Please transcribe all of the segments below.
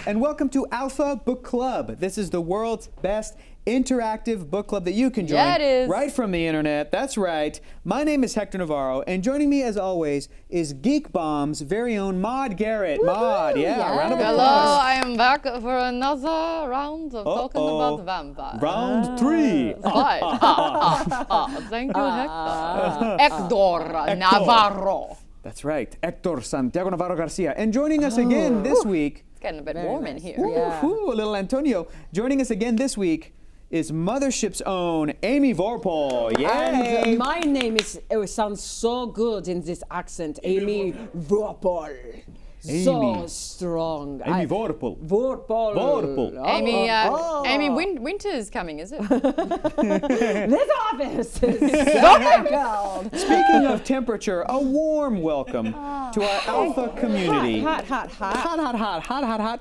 and welcome to Alpha Book Club. This is the world's best interactive book club that you can join right from the internet. That's right. My name is Hector Navarro, and joining me as always is Geek Bomb's very own Maude Garrett. Maude, round of applause. Hello, I am back for another round of talking about vampires. Round 3. Right. Thank you, Hector. Hector Navarro. That's right, Hector Santiago Navarro Garcia. And joining us again this week. It's getting a bit warm in here. A little Antonio. Joining us again this week is Mothership's own Amy Vorpahl. Yay! And my name is, it sounds so good in this accent, Amy Vorpahl. So strong. Amy Vorpahl. Vorpahl. Amy, winter's coming, is it? This office is so cold. Speaking of temperature, a warm welcome to our Alpha community. Hot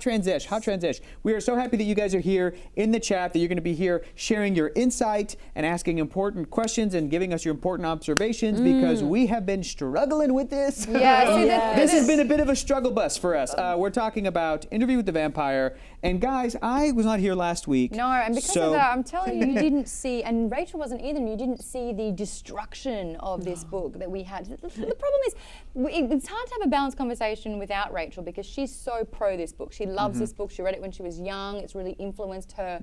transition. We are so happy that you guys are here in the chat, that you're going to be here sharing your insight and asking important questions and giving us your important observations because we have been struggling with this. This has been a bit of a struggle bus for us. We're talking about Interview with the Vampire, and guys, I was not here last week. No, and because of that, I'm telling you, you didn't see, and Rachel wasn't either, and you didn't see the destruction of this book that we had. The problem is, it's hard to have a balanced conversation without Rachel because she's so pro this book. She loves this book. She read it when she was young. It's really influenced her,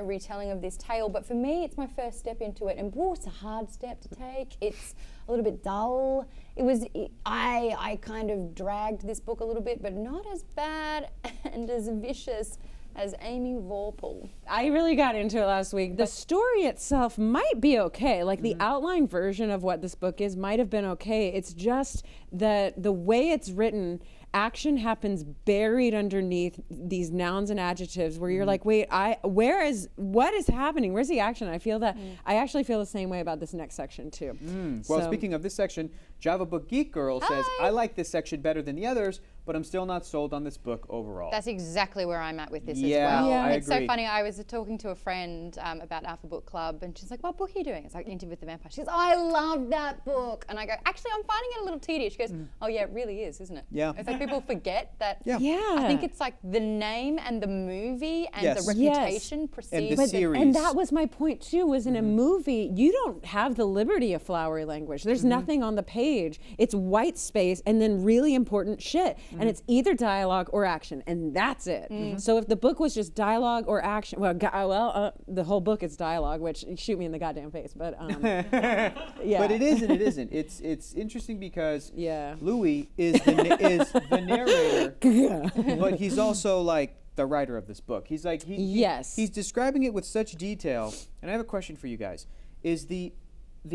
retelling of this tale. But for me, it's my first step into it, and it's a hard step to take. It's a little bit dull. I kind of dragged this book a little bit, but not as bad and as vicious as Amy Vorpahl. I really got into it last week. The story itself might be okay. Like the outline version of what this book is might have been okay. It's just that the way it's written, action happens buried underneath these nouns and adjectives where you're like, wait, what is happening? Where's the action? I feel that, I actually feel the same way about this next section too. Well, speaking of this section, Java Book Geek Girl says, I like this section better than the others, but I'm still not sold on this book overall. That's exactly where I'm at with this as well. Yeah, It's so funny. I was talking to a friend about Alpha Book Club, and she's like, what book are you doing? It's like Interview with the Vampire. She goes, I love that book. And I go, actually, I'm finding it a little tedious. She goes, oh yeah, it really is, isn't it? Yeah. It's like people forget that. Yeah. I think it's like the name and the movie and the reputation precedes. And the series. And that was my point too, was in a movie, you don't have the liberty of flowery language. There's nothing on the page. It's white space and then really important shit. And it's either dialogue or action, and that's it. So if the book was just dialogue or action, the whole book is dialogue, which shoot me in the goddamn face, but But it is and it isn't. It's interesting because Louis is the narrator, but he's also like the writer of this book. He's like he's describing it with such detail. And I have a question for you guys: is the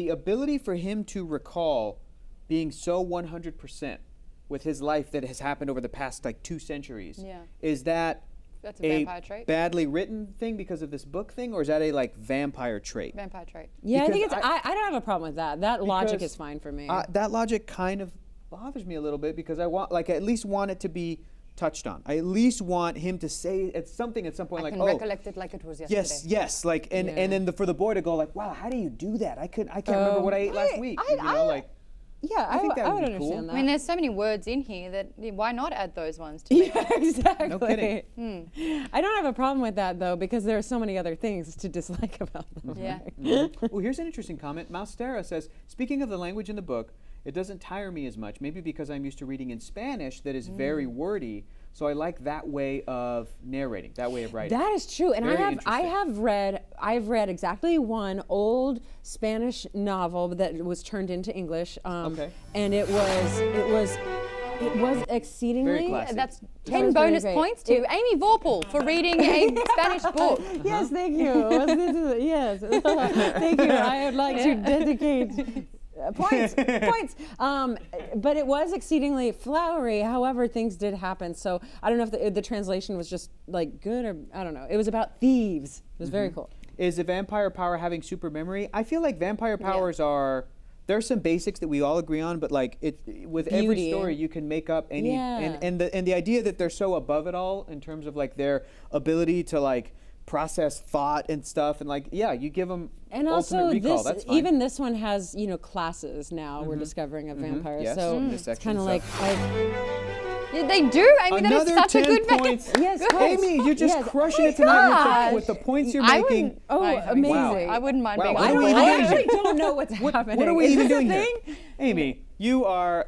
ability for him to recall being so 100% with his life that has happened over the past like 2 centuries? Is that that's a vampire trait? Badly written thing because of this book thing, or is that a like vampire trait? Vampire trait. Yeah, Because I think it's. I don't have a problem with that. That logic is fine for me. That logic kind of bothers me a little bit because I at least want it to be touched on. I at least want him to say something at some point, I like, can recollect it like it was yesterday. Yes, like, and then for the boy to go like, wow, how do you do that? I can't remember what I ate last week. I think that would would be understand cool. that. I mean, there's so many words in here that why not add those ones to make it? Exactly. No kidding. I don't have a problem with that though, because there are so many other things to dislike about them. Yeah. Well, here's an interesting comment. Maustera says, speaking of the language in the book, it doesn't tire me as much, maybe because I'm used to reading in Spanish that is very wordy. So I like that way of narrating, that way of writing. That is true, and Very I've read exactly one old Spanish novel that was turned into English. And it was exceedingly. Very classic. That's 10 bonus points to Amy Vorpahl for reading a Spanish book. Yes, thank you. Yes, thank you. I would like to dedicate. Points. But it was exceedingly flowery. However, things did happen. So I don't know if the translation was just like good or I don't know. It was about thieves. It was very cool. Is a vampire power having super memory? I feel like vampire powers are. There's some basics that we all agree on, but like with every story you can make up any and the idea that they're so above it all in terms of like their ability to like process thought and stuff, and like you give them and ultimate also recall. That's fine. even this one has classes now. We're discovering of vampires, Yes. so This it's kind of like Yeah, they do. Amy, that is Another such a 10 good points. Yes, Amy, you're just yes. crushing it tonight gosh. with the points you're I making. wouldn't. Oh, I- amazing. I wouldn't mind Wow, being what on are we the even board. I doing here? actually don't know what's happening. What are we Is even this a doing here? thing? Amy, you are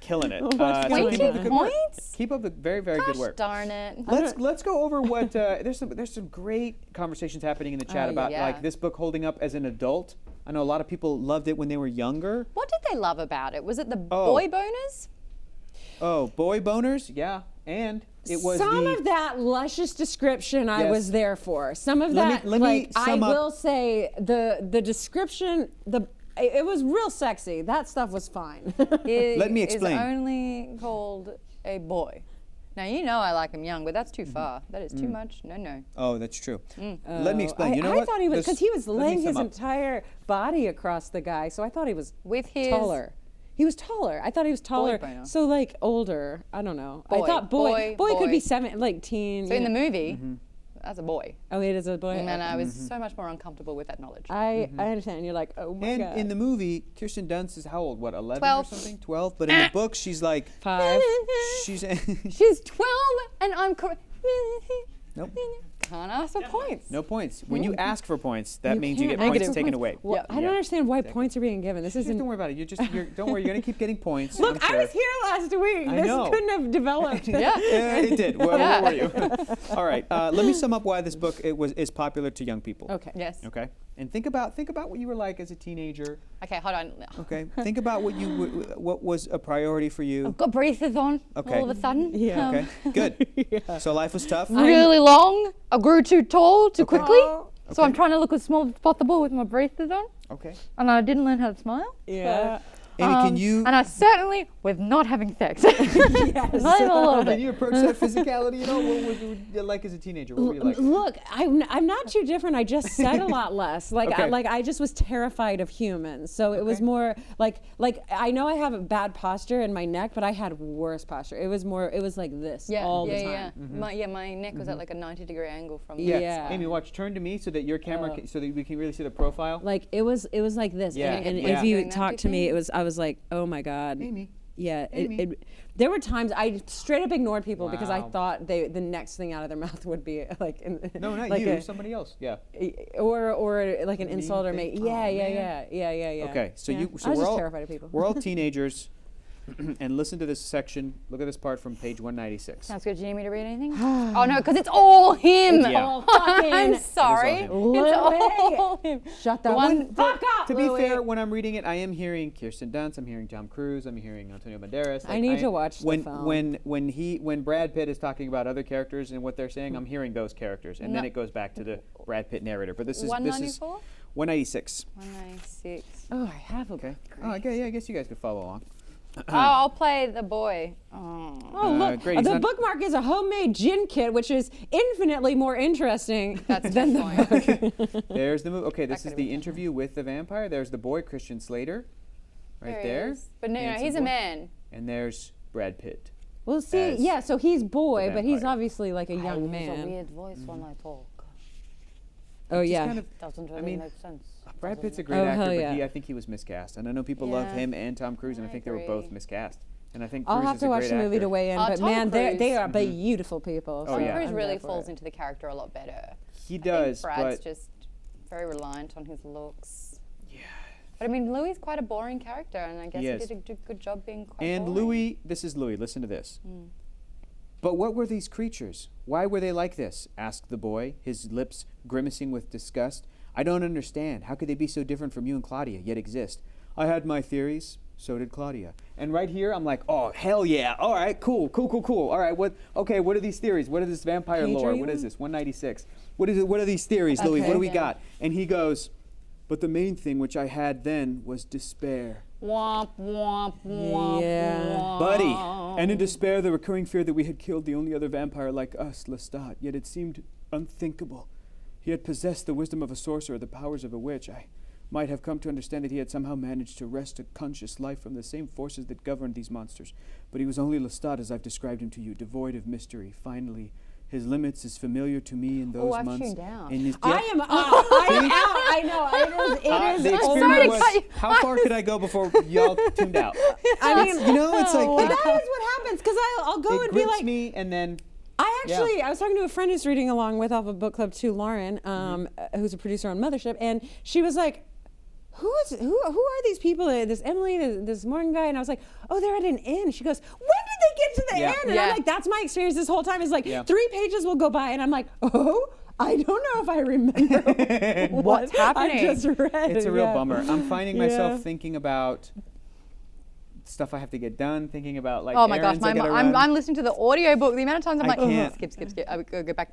killing it. What's So going keep up on? the good work. Points? Keep up the very, very Gosh good work. darn it. Let's go over what there's some great conversations happening in the chat about yeah. like this book holding up as an adult. I know a lot of people loved it when they were younger. What did they love about it? Was it the Oh. boy boners? Oh, boy boners, yeah, and it was some the of that luscious description I Yes. was there for. Some of Let me- that, let me like I sum up- will say, the description, it was real sexy. That stuff was fine. Let me explain. Is only called a boy. Now you know I like him young, but that's too Mm-hmm. far. That is too much. No, no. Oh, that's true. Let me explain. You know I what? thought he was This- because he was let me laying sum his up. entire body across the guy, so I thought he was With his taller. He was taller. I thought he was taller. boner. So like older. I don't know. Boy, I thought boy, boy could boy. be like teen. So in the movie, Mm-hmm. that's a boy. oh, it is a boy. And I was so much more uncomfortable with that knowledge. I understand. And you're like, oh my And god. in the movie, Kirsten Dunst is how old? What, 11 12. or something? 12. But in the book, she's like 5. she's She's 12 and I'm correct. Nope. Can't ask for points. No points. When you ask for points, that You means you get can't points ask for taken points. away. Well, I don't Yeah. understand why points are being given. This Just isn't. don't worry about it. Don't worry. You're gonna keep getting points. Look, I'm I was sure. here last week. I This know. couldn't have developed. Yeah. Yeah, it did. Where Yeah. were you? All right. Let me sum up why this book is popular to young people. Okay. Yes. Okay. And think about what you were like as a teenager. Okay, hold on. Okay. Think about what was a priority for you. Got braces on Okay. all of a sudden. Yeah. Okay. Good. So life was tough. Really long. I grew too tall too quickly. Oh, So I'm Okay. trying to look as small as possible with my braces on. Okay. And I didn't learn how to smile. Yeah. Amy, can you And I certainly was not having sex. Not even a little can bit. you approach that physicality? You know, what was you like as a teenager? What were you like? Look, I'm not too different. I just said a lot less. Like Okay. I just was terrified of humans. So it was Okay. more like I know I have a bad posture in my neck, but I had worse posture. It was like this all the time. Yeah. My neck was at like a 90-degree angle from Yeah. Yeah. Amy, watch. Turn to me so that your camera, so that we can really see the profile. Like it was like this. Yeah. And Yeah. if you Doing that talk to me, routine? I was like, oh my god. Amy. Yeah, Amy. there were times I straight up ignored people because I Wow. thought the next thing out of their mouth would be like No, not like you. Somebody else. Yeah. or like an mean insult or thing? make Oh, yeah. Okay. So Yeah. you. So I was we're just all terrified of people. We're all teenagers, and listen to this section. Look at this part from page 196. Sounds good. Do you need me to read anything? Oh no, because it's all him. Yeah. Oh, fucking I'm sorry. him. It's all him. Shut that One- one. Fuck up. To be Louis. fair, when I'm reading it, I am hearing Kirsten Dunst. I'm hearing Tom Cruise. I'm hearing Antonio Banderas. I need to watch the when film. when Brad Pitt is talking about other characters and what they're saying, I'm hearing those characters, and then No. it goes back to the Brad Pitt narrator. But this is 194? 196. 196. Oh, I have a. Okay. Oh, okay. Yeah, I guess you guys could follow along. Oh, I'll play the boy. Oh. Oh look, great, he's the not- bookmark is a homemade gin kit, which is infinitely more interesting That's than the point. There's the movie. Okay, this is could've the been interview with the vampire. There's the boy, Christian Slater, right There he there. is. But no, Handsome he's a boy. man. And there's Brad Pitt. Well, see, As yeah, so he's boy, the but he's vampire. obviously like a young I use a man. weird voice when I talk. Oh Just yeah. kind of- Doesn't really mean, make sense. Brad Pitt's a great Oh, actor, hell but yeah. I think he was miscast. And I know people love Yeah. him and Tom Cruise, and I I think they were both agree. miscast. And I think I'll Cruise have is to a watch great the movie actor. to weigh in, Oh, but Tom man, they Cruise. are beautiful people. Oh, so yeah. Cruise I'm really there for falls it. into the character a lot better. He I think does, Brad's but just very reliant on his looks. Yeah. But I mean, Louis is quite a boring character, and I guess He he is. did a good job being quite and boring. Louis, this is Louis. Listen to this. But what were these creatures? Why were they like this? Asked the boy, his lips grimacing with disgust. I don't understand. How could they be so different from you and Claudia, yet exist? I had my theories. So did Claudia. And right here, I'm like, oh, hell yeah. All right, cool. All right, what are these theories? What is this vampire Page lore? are you What is on? this? 196. What is it? What are these theories, Louis? What Okay. do we Yeah. got? And he goes, but the main thing which I had then was despair. Womp, womp, womp, Yeah. womp. Buddy. And in despair, the recurring fear that we had killed the only other vampire like us, Lestat, yet it seemed unthinkable. He had possessed the wisdom of a sorcerer, the powers of a witch. I might have come to understand that he had somehow managed to wrest a conscious life from the same forces that governed these monsters. But he was only Lestat as I've described him to you, devoid of mystery, finally his limits is familiar to me in those I've months. tuned out. And I am out. I know. It is. the Oh experiment my was, cut you. how far could I go before y'all tuned out? I mean, You know, it's like but that is what happens because I'll go it and be grips like, me, and then I was talking to a friend who's reading along with Alpha Book Club too, Lauren, who's a producer on Mothership, and she was like, who are these people? This Emily, this Morgan guy, and I was like, oh, they're at an inn. She goes, when did they get to the inn? And I'm like, that's my experience this whole time. Is like 3 pages will go by, and I'm like, oh, I don't know if I remember What's happening. I just read. it's a real bummer. I'm finding myself thinking about stuff I have to get done, thinking about like Oh my gosh, errands I gotta run. I'm listening to the audiobook. The amount of times I'm I like, can't. skip. I would go back.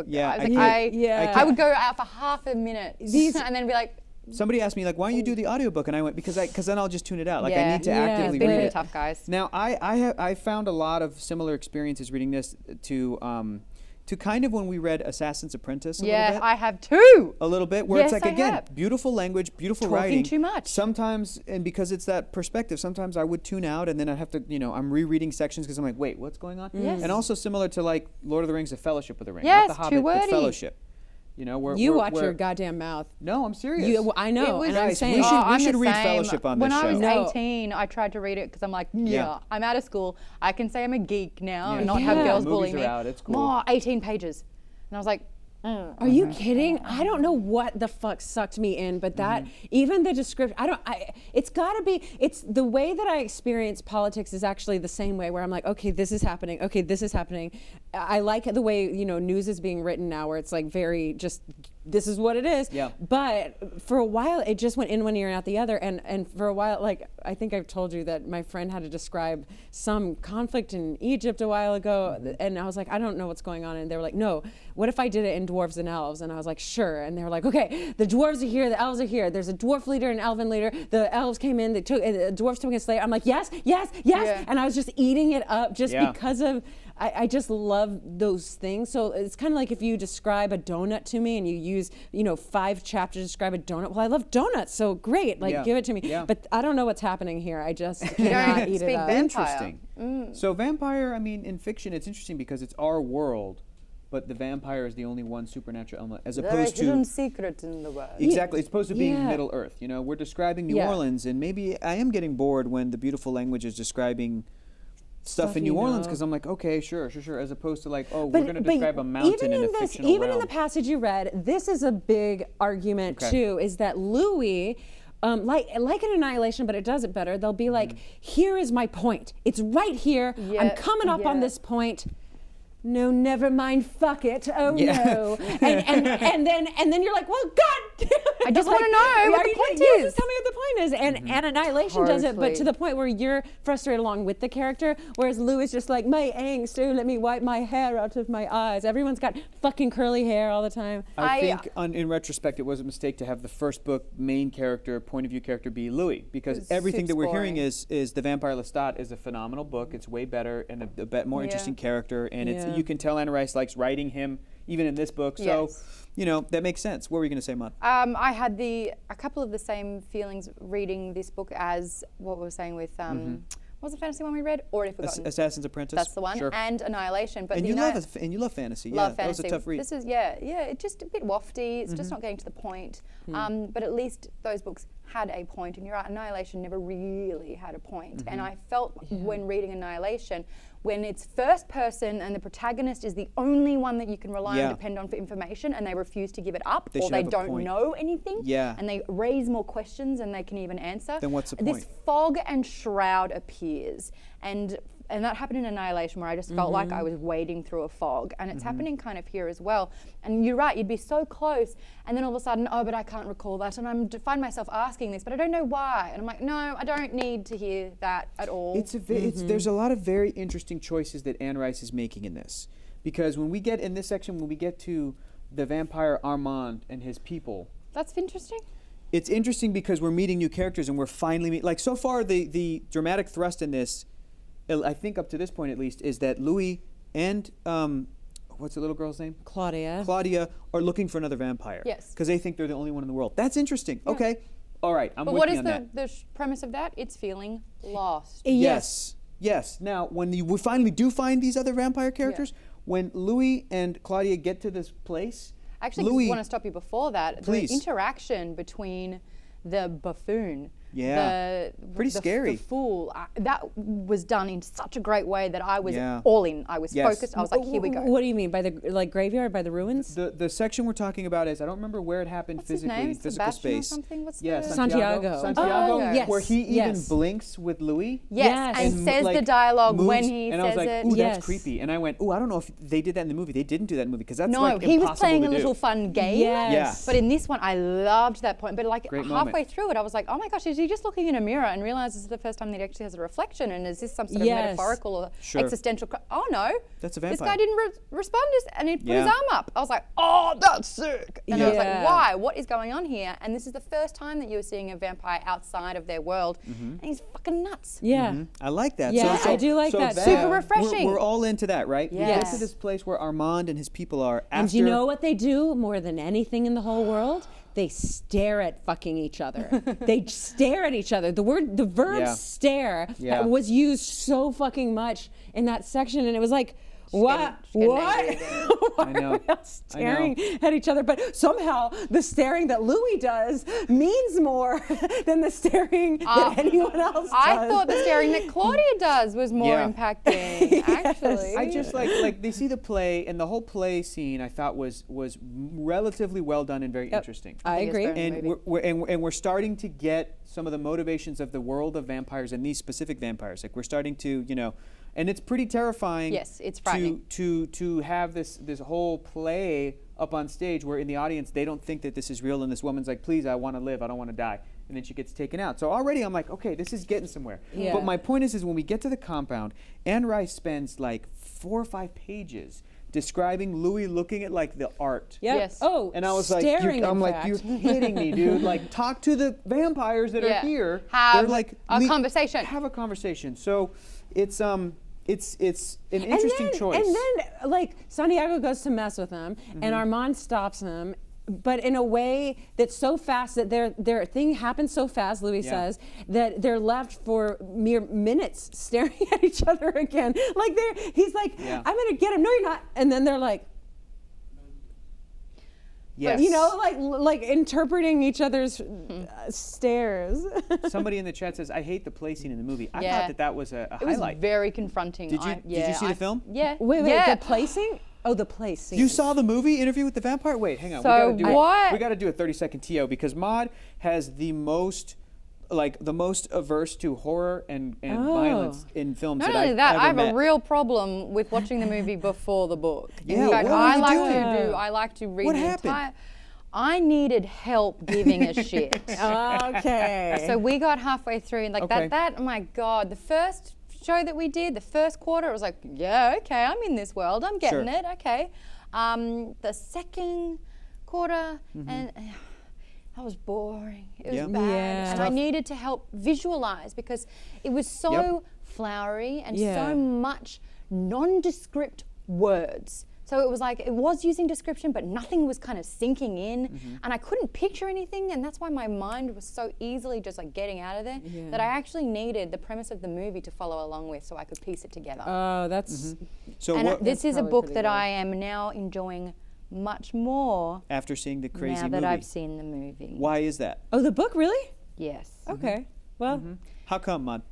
Yeah, I was I like, can't. I would go out for half a minute and then be like, Somebody asked me like, why don't you do the audiobook? And I went, because then I'll just tune it out. Like I need to Yeah. actively it's been read really it. tough, guys. Now I found a lot of similar experiences reading this to kind of when we read Assassin's Apprentice a little bit. I have too. A little bit, where it's Yes, like, I again, have. beautiful language, beautiful Talking writing. too much. Sometimes, and because it's that perspective, sometimes I would tune out and then I have to, I'm rereading sections because I'm like, wait, what's going on? Yes. And also similar to like Lord of the Rings, The Fellowship of the Ring. Yes, not The too Hobbit, but wordy. Fellowship. You watch your goddamn mouth. No, I'm serious. I know, was- and I'm Guys, saying, we should I'm the read same. Fellowship on when this I was show. No. 18, I tried to read it because I'm like, Yeah. I'm out of school. I can say I'm a geek now Yeah. and not have Yeah. girls Movies bullying are me. out, it's cool. Oh, 18 pages. And I was like, are you kidding? I don't know what the fuck sucked me in, but that even the description, it's gotta be, it's the way that I experience politics is actually the same way where I'm like, okay, this is happening. Okay, this is happening. I like the way, news is being written now where it's like very just, this is what it is. Yeah. But for a while, it just went in one ear and out the other. And for a while, like, I think I've told you that my friend had to describe some conflict in Egypt a while ago. And I was like, I don't know what's going on. And they were like, no, what if I did it in dwarves and elves? And I was like, sure. And they were like, okay, the dwarves are here, the elves are here. There's a dwarf leader and an elven leader. The elves came in, the dwarves took a slave. I'm like, yes. Yeah. And I was just eating it up just Yeah. because of, I just love those things. So it's kind of like if you describe a donut to me and you use, 5 chapters to describe a donut. Well, I love donuts, so great. Like, Yeah. give it to me. Yeah. But I don't know what's happening here. I just don't cannot eat speak it up. vampire. Interesting. So vampire, I mean, in fiction, it's interesting because it's our world, but the vampire is the only one supernatural element, as there are opposed hidden to secrets in the world. exactly. It's supposed to be Yeah. Middle Earth. We're describing New Yeah. Orleans, and maybe I am getting bored when the beautiful language is describing stuff in you New Orleans know. because I'm like, okay, sure, as opposed to like, oh, But- we're going to but describe a mountain even in a this, fictional even realm. in the passage you read, this is a big argument Okay. too. Is that Louis, like in Annihilation, but it does it better. They'll be Mm-hmm. like, "Here is my point. It's right here. I'm Yeah, coming up on yeah. this point." No, never mind. Fuck it. Oh Yeah. no. And then you're like, well, God damn it. I just Like, wanna know what are the you- point yeah, is. Just tell me what the point is. Mm-hmm. And Annihilation does it, but to Totally. the point where you're frustrated along with the character, whereas Lou is just like, my angst, oh, let me wipe my hair out of my eyes. Everyone's got fucking curly hair all the time. I think in retrospect it was a mistake to have the first book main character, point of view character be Louis, because It's everything that super we're hearing boring. is The Vampire Lestat is a phenomenal book. It's way better and a bit more Yeah. interesting character, and Yeah. you can tell Anne Rice likes writing him even in this book. So, Yes. that makes sense. What were you going to say, Maude? I had a couple of the same feelings reading this book as what we were saying with what was the fantasy one we read? Already forgotten. Assassin's Apprentice. That's the one. Sure. And Annihilation. But And the you Anni- love fantasy. love Yeah, fantasy. that was a tough read. This is it's just a bit wafty. It's just not getting to the point. But at least those books had a point. And you're right, Annihilation never really had a point. And I felt when reading Annihilation, when it's first person and the protagonist is the only one that you can rely Yeah. on, depend on for information, and they refuse to give it up, They or should they have a don't point. know anything, Yeah. and they raise more questions than they can even answer. Then what's the This point? fog and shroud appears, and that happened in Annihilation, where I just felt like I was wading through a fog, and it's happening kind of here as well. And you're right, you'd be so close, and then all of a sudden, oh, but I can't recall that, and I find myself asking this, but I don't know why, and I'm like, no, I don't need to hear that at all. There's a lot of very interesting choices that Anne Rice is making in this, because when we get in this section, when we get to the vampire Armand and his people, That's interesting. it's interesting because we're meeting new characters and we're finally like so far the dramatic thrust in this, I think up to this point at least, is that Louis and what's the little girl's name? Claudia are looking for another vampire. Yes. Because they think they're the only one in the world. That's interesting. Okay. All right. I'm But with what you is on that. the premise of that? It's feeling lost. Yes. Yes. Now, when we finally do find these other vampire characters, when Louis and Claudia get to this place, Actually, Louis, I want to stop you before that. Please. The interaction between the buffoon, Pretty the scary. fool, that was done in such a great way that I was Yeah. all in. I was Yes. focused. I was like, here we go. What do you mean by the graveyard, by the ruins? the section we're talking about is, I don't remember where it happened What's his physically, name? physical Sebastian or space. something? What's Yeah, the- Santiago. Santiago, Oh, yes. where he even Yes. blinks with Louis. Yes, and And, says like, the dialogue when moves, he and I was says like, it. ooh, Yes. that's creepy. And I went, ooh, I don't know if they did that in the movie. They didn't do that in the movie because that's No, like he was impossible playing to a do. little fun game. Yes. Yeah. But in this one, I loved that point. But like Great halfway moment. through it, I was like, oh my gosh, is he just looking in a mirror and realizes this is the first time that he actually has a reflection? And is this some sort of Yes. metaphorical or Sure. existential? Oh no, That's a this vampire. guy didn't respond, and he put his Yeah. arm up. I was like, oh, that's sick. And I was like, Yeah. why? What is going on here? And this is the first time that you're seeing a vampire outside of their world, and he's fucking nuts. Yeah. I like that. Yeah, so, I do like that too. Super refreshing. We're all into that, right? We get Yes. to this place where Armand and his people are. After, And do you know what they do more than anything in the whole world? They stare at fucking each other. They stare at each other. The verb Yeah. stare Yeah. was used so fucking much in that section, and it was like, what? getting What? angry again. Why I know. are we all staring at each other? But somehow the staring that Louis does means more than the staring that anyone else does. I thought the staring that Claudia does was more Yeah. impacting, actually. I just like they see the play, and the whole play scene I thought was relatively well done and very interesting. I think it's agree. very- And we're starting to get some of the motivations of the world of vampires and these specific vampires. Like we're starting to, and it's pretty terrifying. Yes, it's frightening. To have this whole play up on stage where in the audience they don't think that this is real, and this woman's like, please, I want to live, I don't want to die, and then she gets taken out. So already I'm like, okay, this is getting somewhere. Yeah. But my point is when we get to the compound, Anne Rice spends like 4 or 5 pages describing Louis looking at like the art. Yep. Yes. Oh, And I was like, staring, I'm in like, fact. you're kidding me, dude. Like, talk to the vampires that Yeah. are here. Have They're like a conversation. Have a conversation. So, it's an interesting choice. And then, like, Santiago goes to mess with him, and Armand stops him, but in a way that's so fast that their thing happens so fast, Louis Yeah. says, that they're left for mere minutes staring at each other again. Like, he's like, Yeah. I'm going to get him. No, you're not. And then they're like, yes. like interpreting each other's stares. Somebody in the chat says, I hate the play scene in the movie. I Yeah. thought that was a It was highlight. very confronting. Did you see the film? Yeah. Wait, yeah. the placing? Oh, the place scene. You saw the movie Interview with the Vampire? Wait, hang on. So what- We got to do a 30-second TO because Maude has the most averse to horror and violence in films Not that only I've that, ever I have met. a real problem with watching the movie before the book. Yeah, In fact, what are you I like to read What the happened? entire. I needed help giving a shit. Okay. So we got halfway through, and like Okay. that. Oh my God, the first show that we did, the first quarter, it was like, yeah, okay, I'm in this world, I'm getting Sure. it, okay. The second quarter, and that was boring. It was Yeah. bad, Yeah. and I needed to help visualize because it was so Yep. flowery and Yeah. so much nondescript words. So it was like, it was using description, but nothing was kind of sinking in. And I couldn't picture anything. And that's why my mind was so easily just like getting out of there that I actually needed the premise of the movie to follow along with so I could piece it together. Oh, that's So and what, this is a probably book pretty that good. I am now enjoying much more after seeing the crazy now that movie, I've seen the movie. why is that? Oh, the book, really? Yes. Okay. Well, How come, Maude?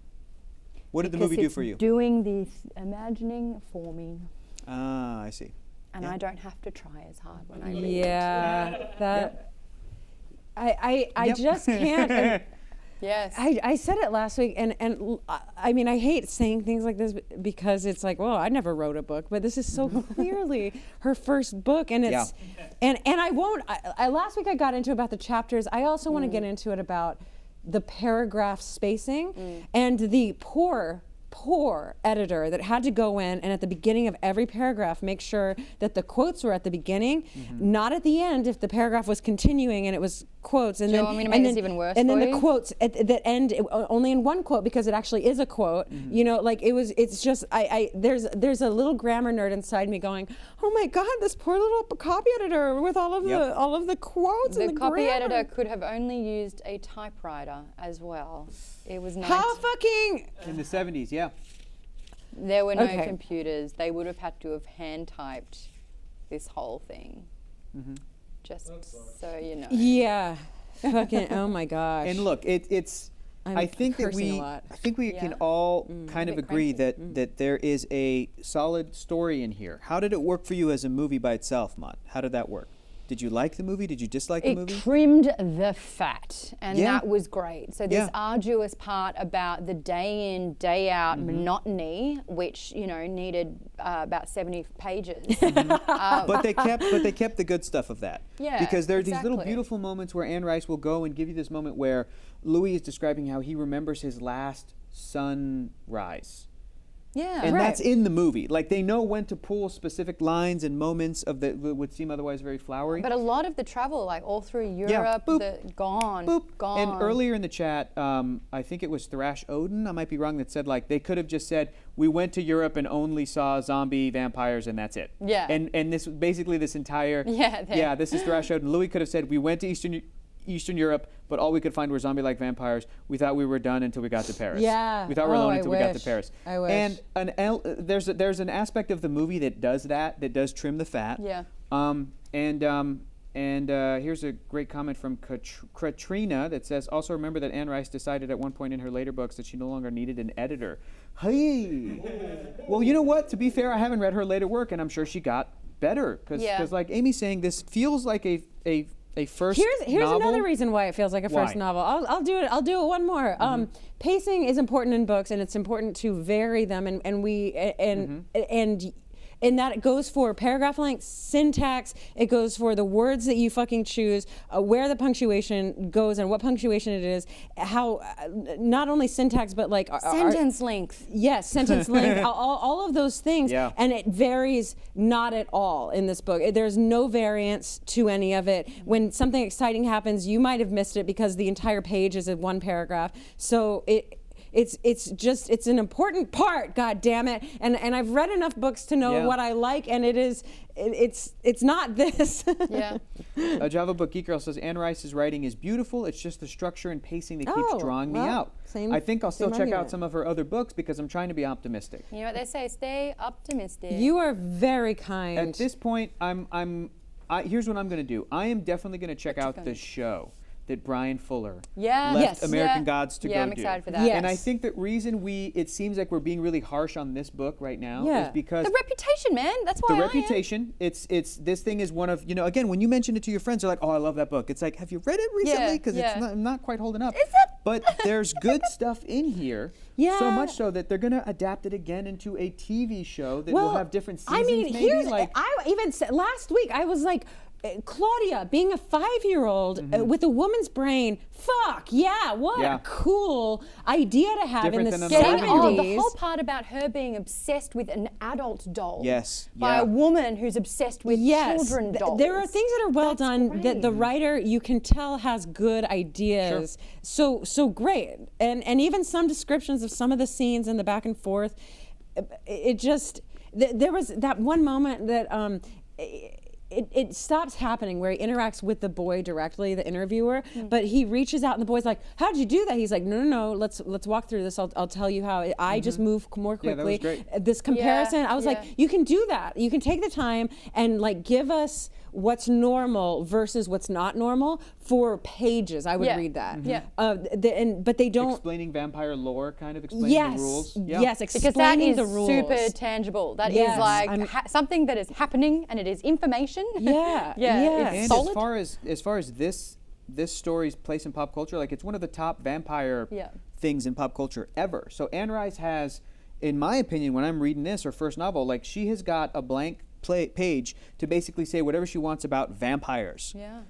What did the Because movie do it's for you? doing the imagining for me. Ah, I see. And Yeah. I don't have to try as hard when I read. yeah, that. I Yep. just can't. and Yes. I said it last week, and I mean, I hate saying things like this because it's like, well, I never wrote a book, but this is so clearly her first book, and it's, and I won't. Last week I got into about the chapters. I also want to get into it about the paragraph spacing and the poor editor that had to go in and at the beginning of every paragraph make sure that the quotes were at the beginning, not at the end if the paragraph was continuing and it was quotes. And Do you then, want me to and make this then- even worse And then for the you? quotes that end only in one quote because it actually is a quote. You know, like it's just there's a little grammar nerd inside me going, oh my God, this poor little copy editor with all of the quotes The and the copy grammar. editor could have only used a typewriter as well. It was How fucking In the 70s, yeah. There were no Okay. computers. They would have had to have hand typed this whole thing. Just so you know. Yeah. Fucking, oh my gosh. And look, it's. I think that cursing a we. lot. I think we Yeah. can all kind of bit agree cranky. that there is a solid story in here. How did it work for you as a movie by itself, Maude? How did that work? Did you like the movie? Did you dislike the It movie? trimmed the fat, and Yeah. that was great. So this Yeah. arduous part about the day in, day out Mm-hmm. monotony, which needed about 70 pages. But they kept the good stuff of that. Yeah, Because there are these little exactly. beautiful moments where Anne Rice will go and give you this moment where Louis is describing how he remembers his last sunrise. Yeah, And right. that's in the movie. Like they know when to pull specific lines and moments of that would seem otherwise very flowery. But a lot of the travel, like all through Europe, boop, gone. Boop. And earlier in the chat, I think it was Thrash Odin, I might be wrong, that said like they could have just said we went to Europe and only saw zombie vampires and that's it. Yeah. And this basically this entire Yeah, this is Thrash Odin. Louis could have said we went to Eastern Europe, but all we could find were zombie-like vampires. We thought we were done until we got to Paris. Yeah. We thought we were Oh, alone I until we got to wish. Paris. I wish. And there's an aspect of the movie that does that does trim the fat. Yeah. Here's a great comment from Katrina that says, also remember that Anne Rice decided at one point in her later books that she no longer needed an editor. Hey! Well, you know what? To be fair, I haven't read her later work, and I'm sure she got better. Because like Amy's saying, this feels like a first Here's novel. another reason why it feels like a first Why? novel. I'll do it one more. Pacing is important in books, and it's important to vary them, and that it goes for paragraph length, syntax, it goes for the words that you fucking choose, where the punctuation goes and what punctuation it is, how, not only syntax, but like Sentence length. Yes, sentence length, all of those things. Yeah. And it varies not at all in this book. There's no variance to any of it. When something exciting happens, you might have missed it because the entire page is in one paragraph. So it's an important part, god damn it. And I've read enough books to know what I like, and it's not this. Yeah. Java Book Geek Girl says Anne Rice's writing is beautiful. It's just the structure and pacing that keeps drawing me out. I think I'll still check out argument. some of her other books because I'm trying to be optimistic. You know what they say? Stay optimistic. You are very kind. At this point, here's what I'm going to do. I am definitely going to check out the show that Brian Fuller Yeah. left Yes. American Yeah. Gods to go Yeah, I'm do. excited for that. Yes. And I think that reason it seems like we're being really harsh on this book right now Yeah. is because The reputation, man. That's why the I reputation, it's this thing is one of, again, when you mention it to your friends, they're like, oh, I love that book. It's like, have you read it recently? Because yeah. it's not quite holding up. Is it? But there's good stuff in here. Yeah. So much so that they're going to adapt it again into a TV show that will have different seasons. I mean, maybe. I even said last week, I was like, Claudia, being a 5-year-old with a woman's brain, fuck, what a cool idea to have Different in the than an 70s. 11-year-old. the whole part about her being obsessed with an adult doll. Yes, By yeah. a woman who's obsessed with children dolls. There are things that are well That's done that the great. writer, you can tell, has good ideas. So great. And even some descriptions of some of the scenes and the back and forth. It just, there was that one moment that it stops happening where he interacts with the boy directly, the interviewer, but he reaches out and the boy's like, how'd you do that? He's like, no, let's walk through this. I'll tell you how. I just move more Yeah, that was quickly. great. This comparison, I was like, you can do that. You can take the time and like give us what's normal versus what's not normal for pages. I would read that. Yeah. But they don't. Explaining vampire lore, kind of explaining the rules. Yes, Because that explaining is the rules. super tangible. That is Yes, like something that is happening and it is information. Yeah, yeah. yeah. It's And solid. as far as this story's place in pop culture, like it's one of the top vampire things in pop culture ever. So Anne Rice has, in my opinion, when I'm reading this, her first novel, like she has got a blank page to basically say whatever she wants about vampires. Yeah.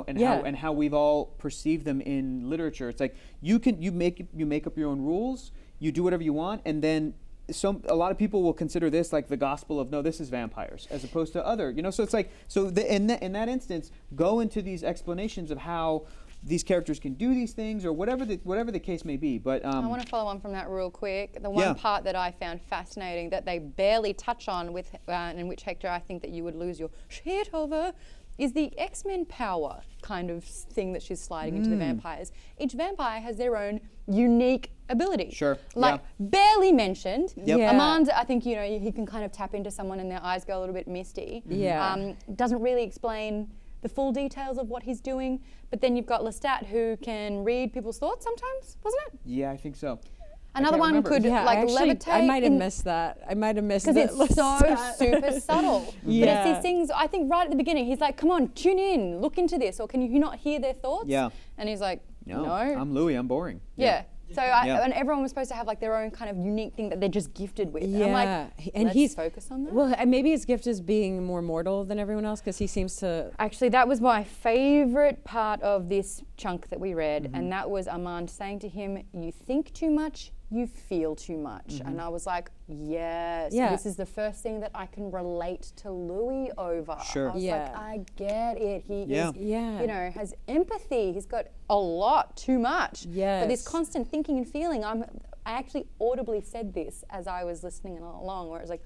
And how we've all perceived them in literature. It's like you make up your own rules, you do whatever you want, and then a lot of people will consider this like the gospel of no, this is vampires as opposed to other. So it's like in that instance, go into these explanations of how these characters can do these things or whatever the case may be. But I want to follow on from that real quick. The one part that I found fascinating that they barely touch on in which, Hector, I think that you would lose your shit over, is the X-Men power kind of thing that she's sliding into the vampires. Each vampire has their own unique ability. Sure, Like yeah. barely mentioned. Yep. Yeah. Amand, I think, he can kind of tap into someone and their eyes go a little bit misty. Yeah. Doesn't really explain the full details of what he's doing. But then you've got Lestat, who can read people's thoughts sometimes, wasn't it? Yeah, I think so. Another can't one remember. could Yeah, levitate. I might have missed that. I might have missed Because that. it's so super subtle. Yeah. But it's these things, I think right at the beginning, he's like, come on, tune in, look into this, or can you not hear their thoughts? Yeah. And he's like, no. I'm Louis, I'm boring. Yeah. So Yeah. and everyone was supposed to have like their own kind of unique thing that they're just gifted with. And I'm Yeah, like, and let's he's focus on that. Well, and maybe his gift is being more mortal than everyone else because he seems to. Actually, that was my favorite part of this chunk that we read, Mm-hmm. and that was Armand saying to him, "You think too much, you feel too much." Mm-hmm. And I was like, yes, Yeah. this is the first thing that I can relate to Louis over. Sure. I was Yeah. like, I get it. He Yeah. is, Yeah. has empathy. He's got a lot, too much. But this Yes. constant thinking and feeling, I actually audibly said this as I was listening along, where it was like,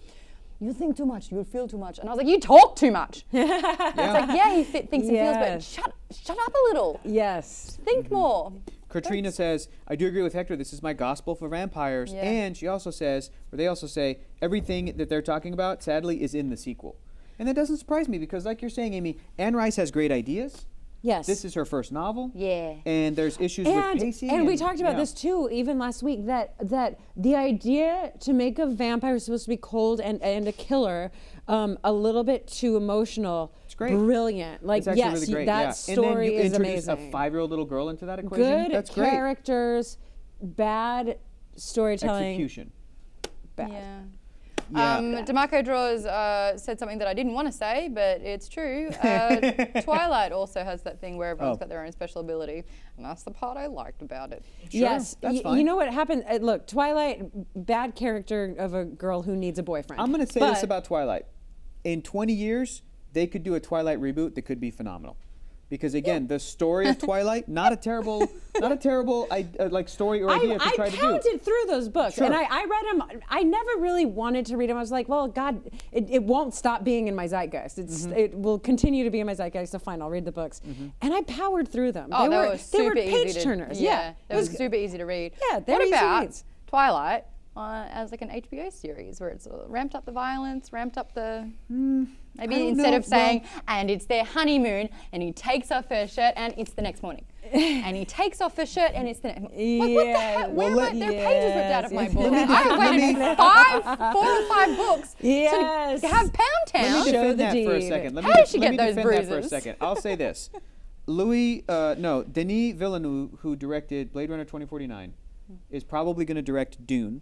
you think too much, you feel too much. And I was like, you talk too much. It's like, yeah, he thinks and feels, but Yes. shut up a little. Yes. Think Mm-hmm. more. Katrina says, I do agree with Hector, this is my gospel for vampires. Yeah. And she also says, or they also say, everything that they're talking about, sadly, is in the sequel. And that doesn't surprise me because, like you're saying, Amy, Anne Rice has great ideas. Yes. This is her first novel. Yeah. And there's issues with pacing. And we talked about yeah. this too, even last week, that the idea to make a vampire who's supposed to be cold and a killer a little bit too emotional. It's great. Brilliant. Like, It's actually yes, really great. that yeah. story and then you is introduce amazing. a 5-year-old little girl into that equation. Good That's great. characters, bad storytelling. Execution. Bad. Yeah. Yeah. DeMarco Draws said something that I didn't want to say, but it's true. Twilight also has that thing where everyone's got their own special ability, and that's the part I liked about it. Sure, Yes, that's fine. you know what happened? Look, Twilight, bad character of a girl who needs a boyfriend. I'm going to say But- this about Twilight. In 20 years, they could do a Twilight reboot that could be phenomenal. Because again, the story of Twilight, not a terrible like story or idea if you try I to do. pounded through those books Sure. and I read them. I never really wanted to read them. I was like, well, God, it won't stop being in my zeitgeist. It will continue to be in my zeitgeist. So fine, I'll read the books. And I powered through them. Oh, they they were were super page easy to turners. Yeah, It it was super easy to read. Yeah, they're What easy about reads. Twilight as like an HBO series where it's ramped up the violence, ramped up the maybe don't instead know. of saying and it's their honeymoon and he takes off her shirt and it's the next morning and he takes off her shirt and it's the next. Like, what the Yeah. heck? Where Well, are there are pages ripped out of my yes, book? yes. I waited 4 or 5 books Yes. to have Pound Let Town. me Show defend the that for a deed. second. Let How me did she let me get those defend that for a bruises? second. I'll say this. Denis Villeneuve, who directed Blade Runner 2049, is probably going to direct Dune.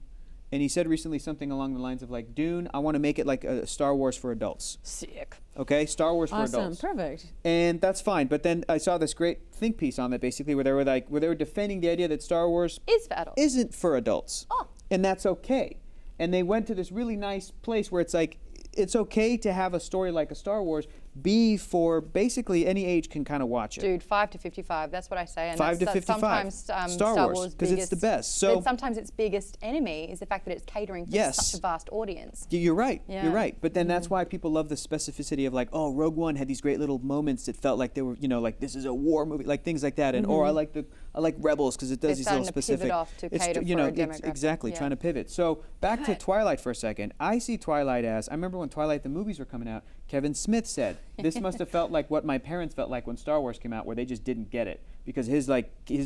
And he said recently something along the lines of like, Dune, I want to make it like a Star Wars for adults. Sick. Okay? Star Wars for Awesome, adults. perfect. And that's fine. But then I saw this great think piece on that basically where they were defending the idea that Star Wars Is for adults. isn't for adults. Oh. And that's okay. And they went to this really nice place where it's like, it's okay to have a story like a Star Wars be for basically any age can kind of watch it. Dude, 5 to 55. That's what I say. And 5 to that's 55. Sometimes Star Wars, 'cause it's the best. So- but sometimes its biggest enemy is the fact that it's catering to Yes. such a vast audience. You're right. Yeah. You're right. But then that's why people love the specificity of like, oh, Rogue One had these great little moments that felt like they were, like this is a war movie, like things like that. And or I like Rebels because it does They're these little starting to pivot specific. off to it's cater you for know a it's demographic. exactly Yeah. trying to pivot. So back to Twilight for a second. I see Twilight as I remember when Twilight the movies were coming out. Kevin Smith said this must have felt like what my parents felt like when Star Wars came out, where they just didn't get it because his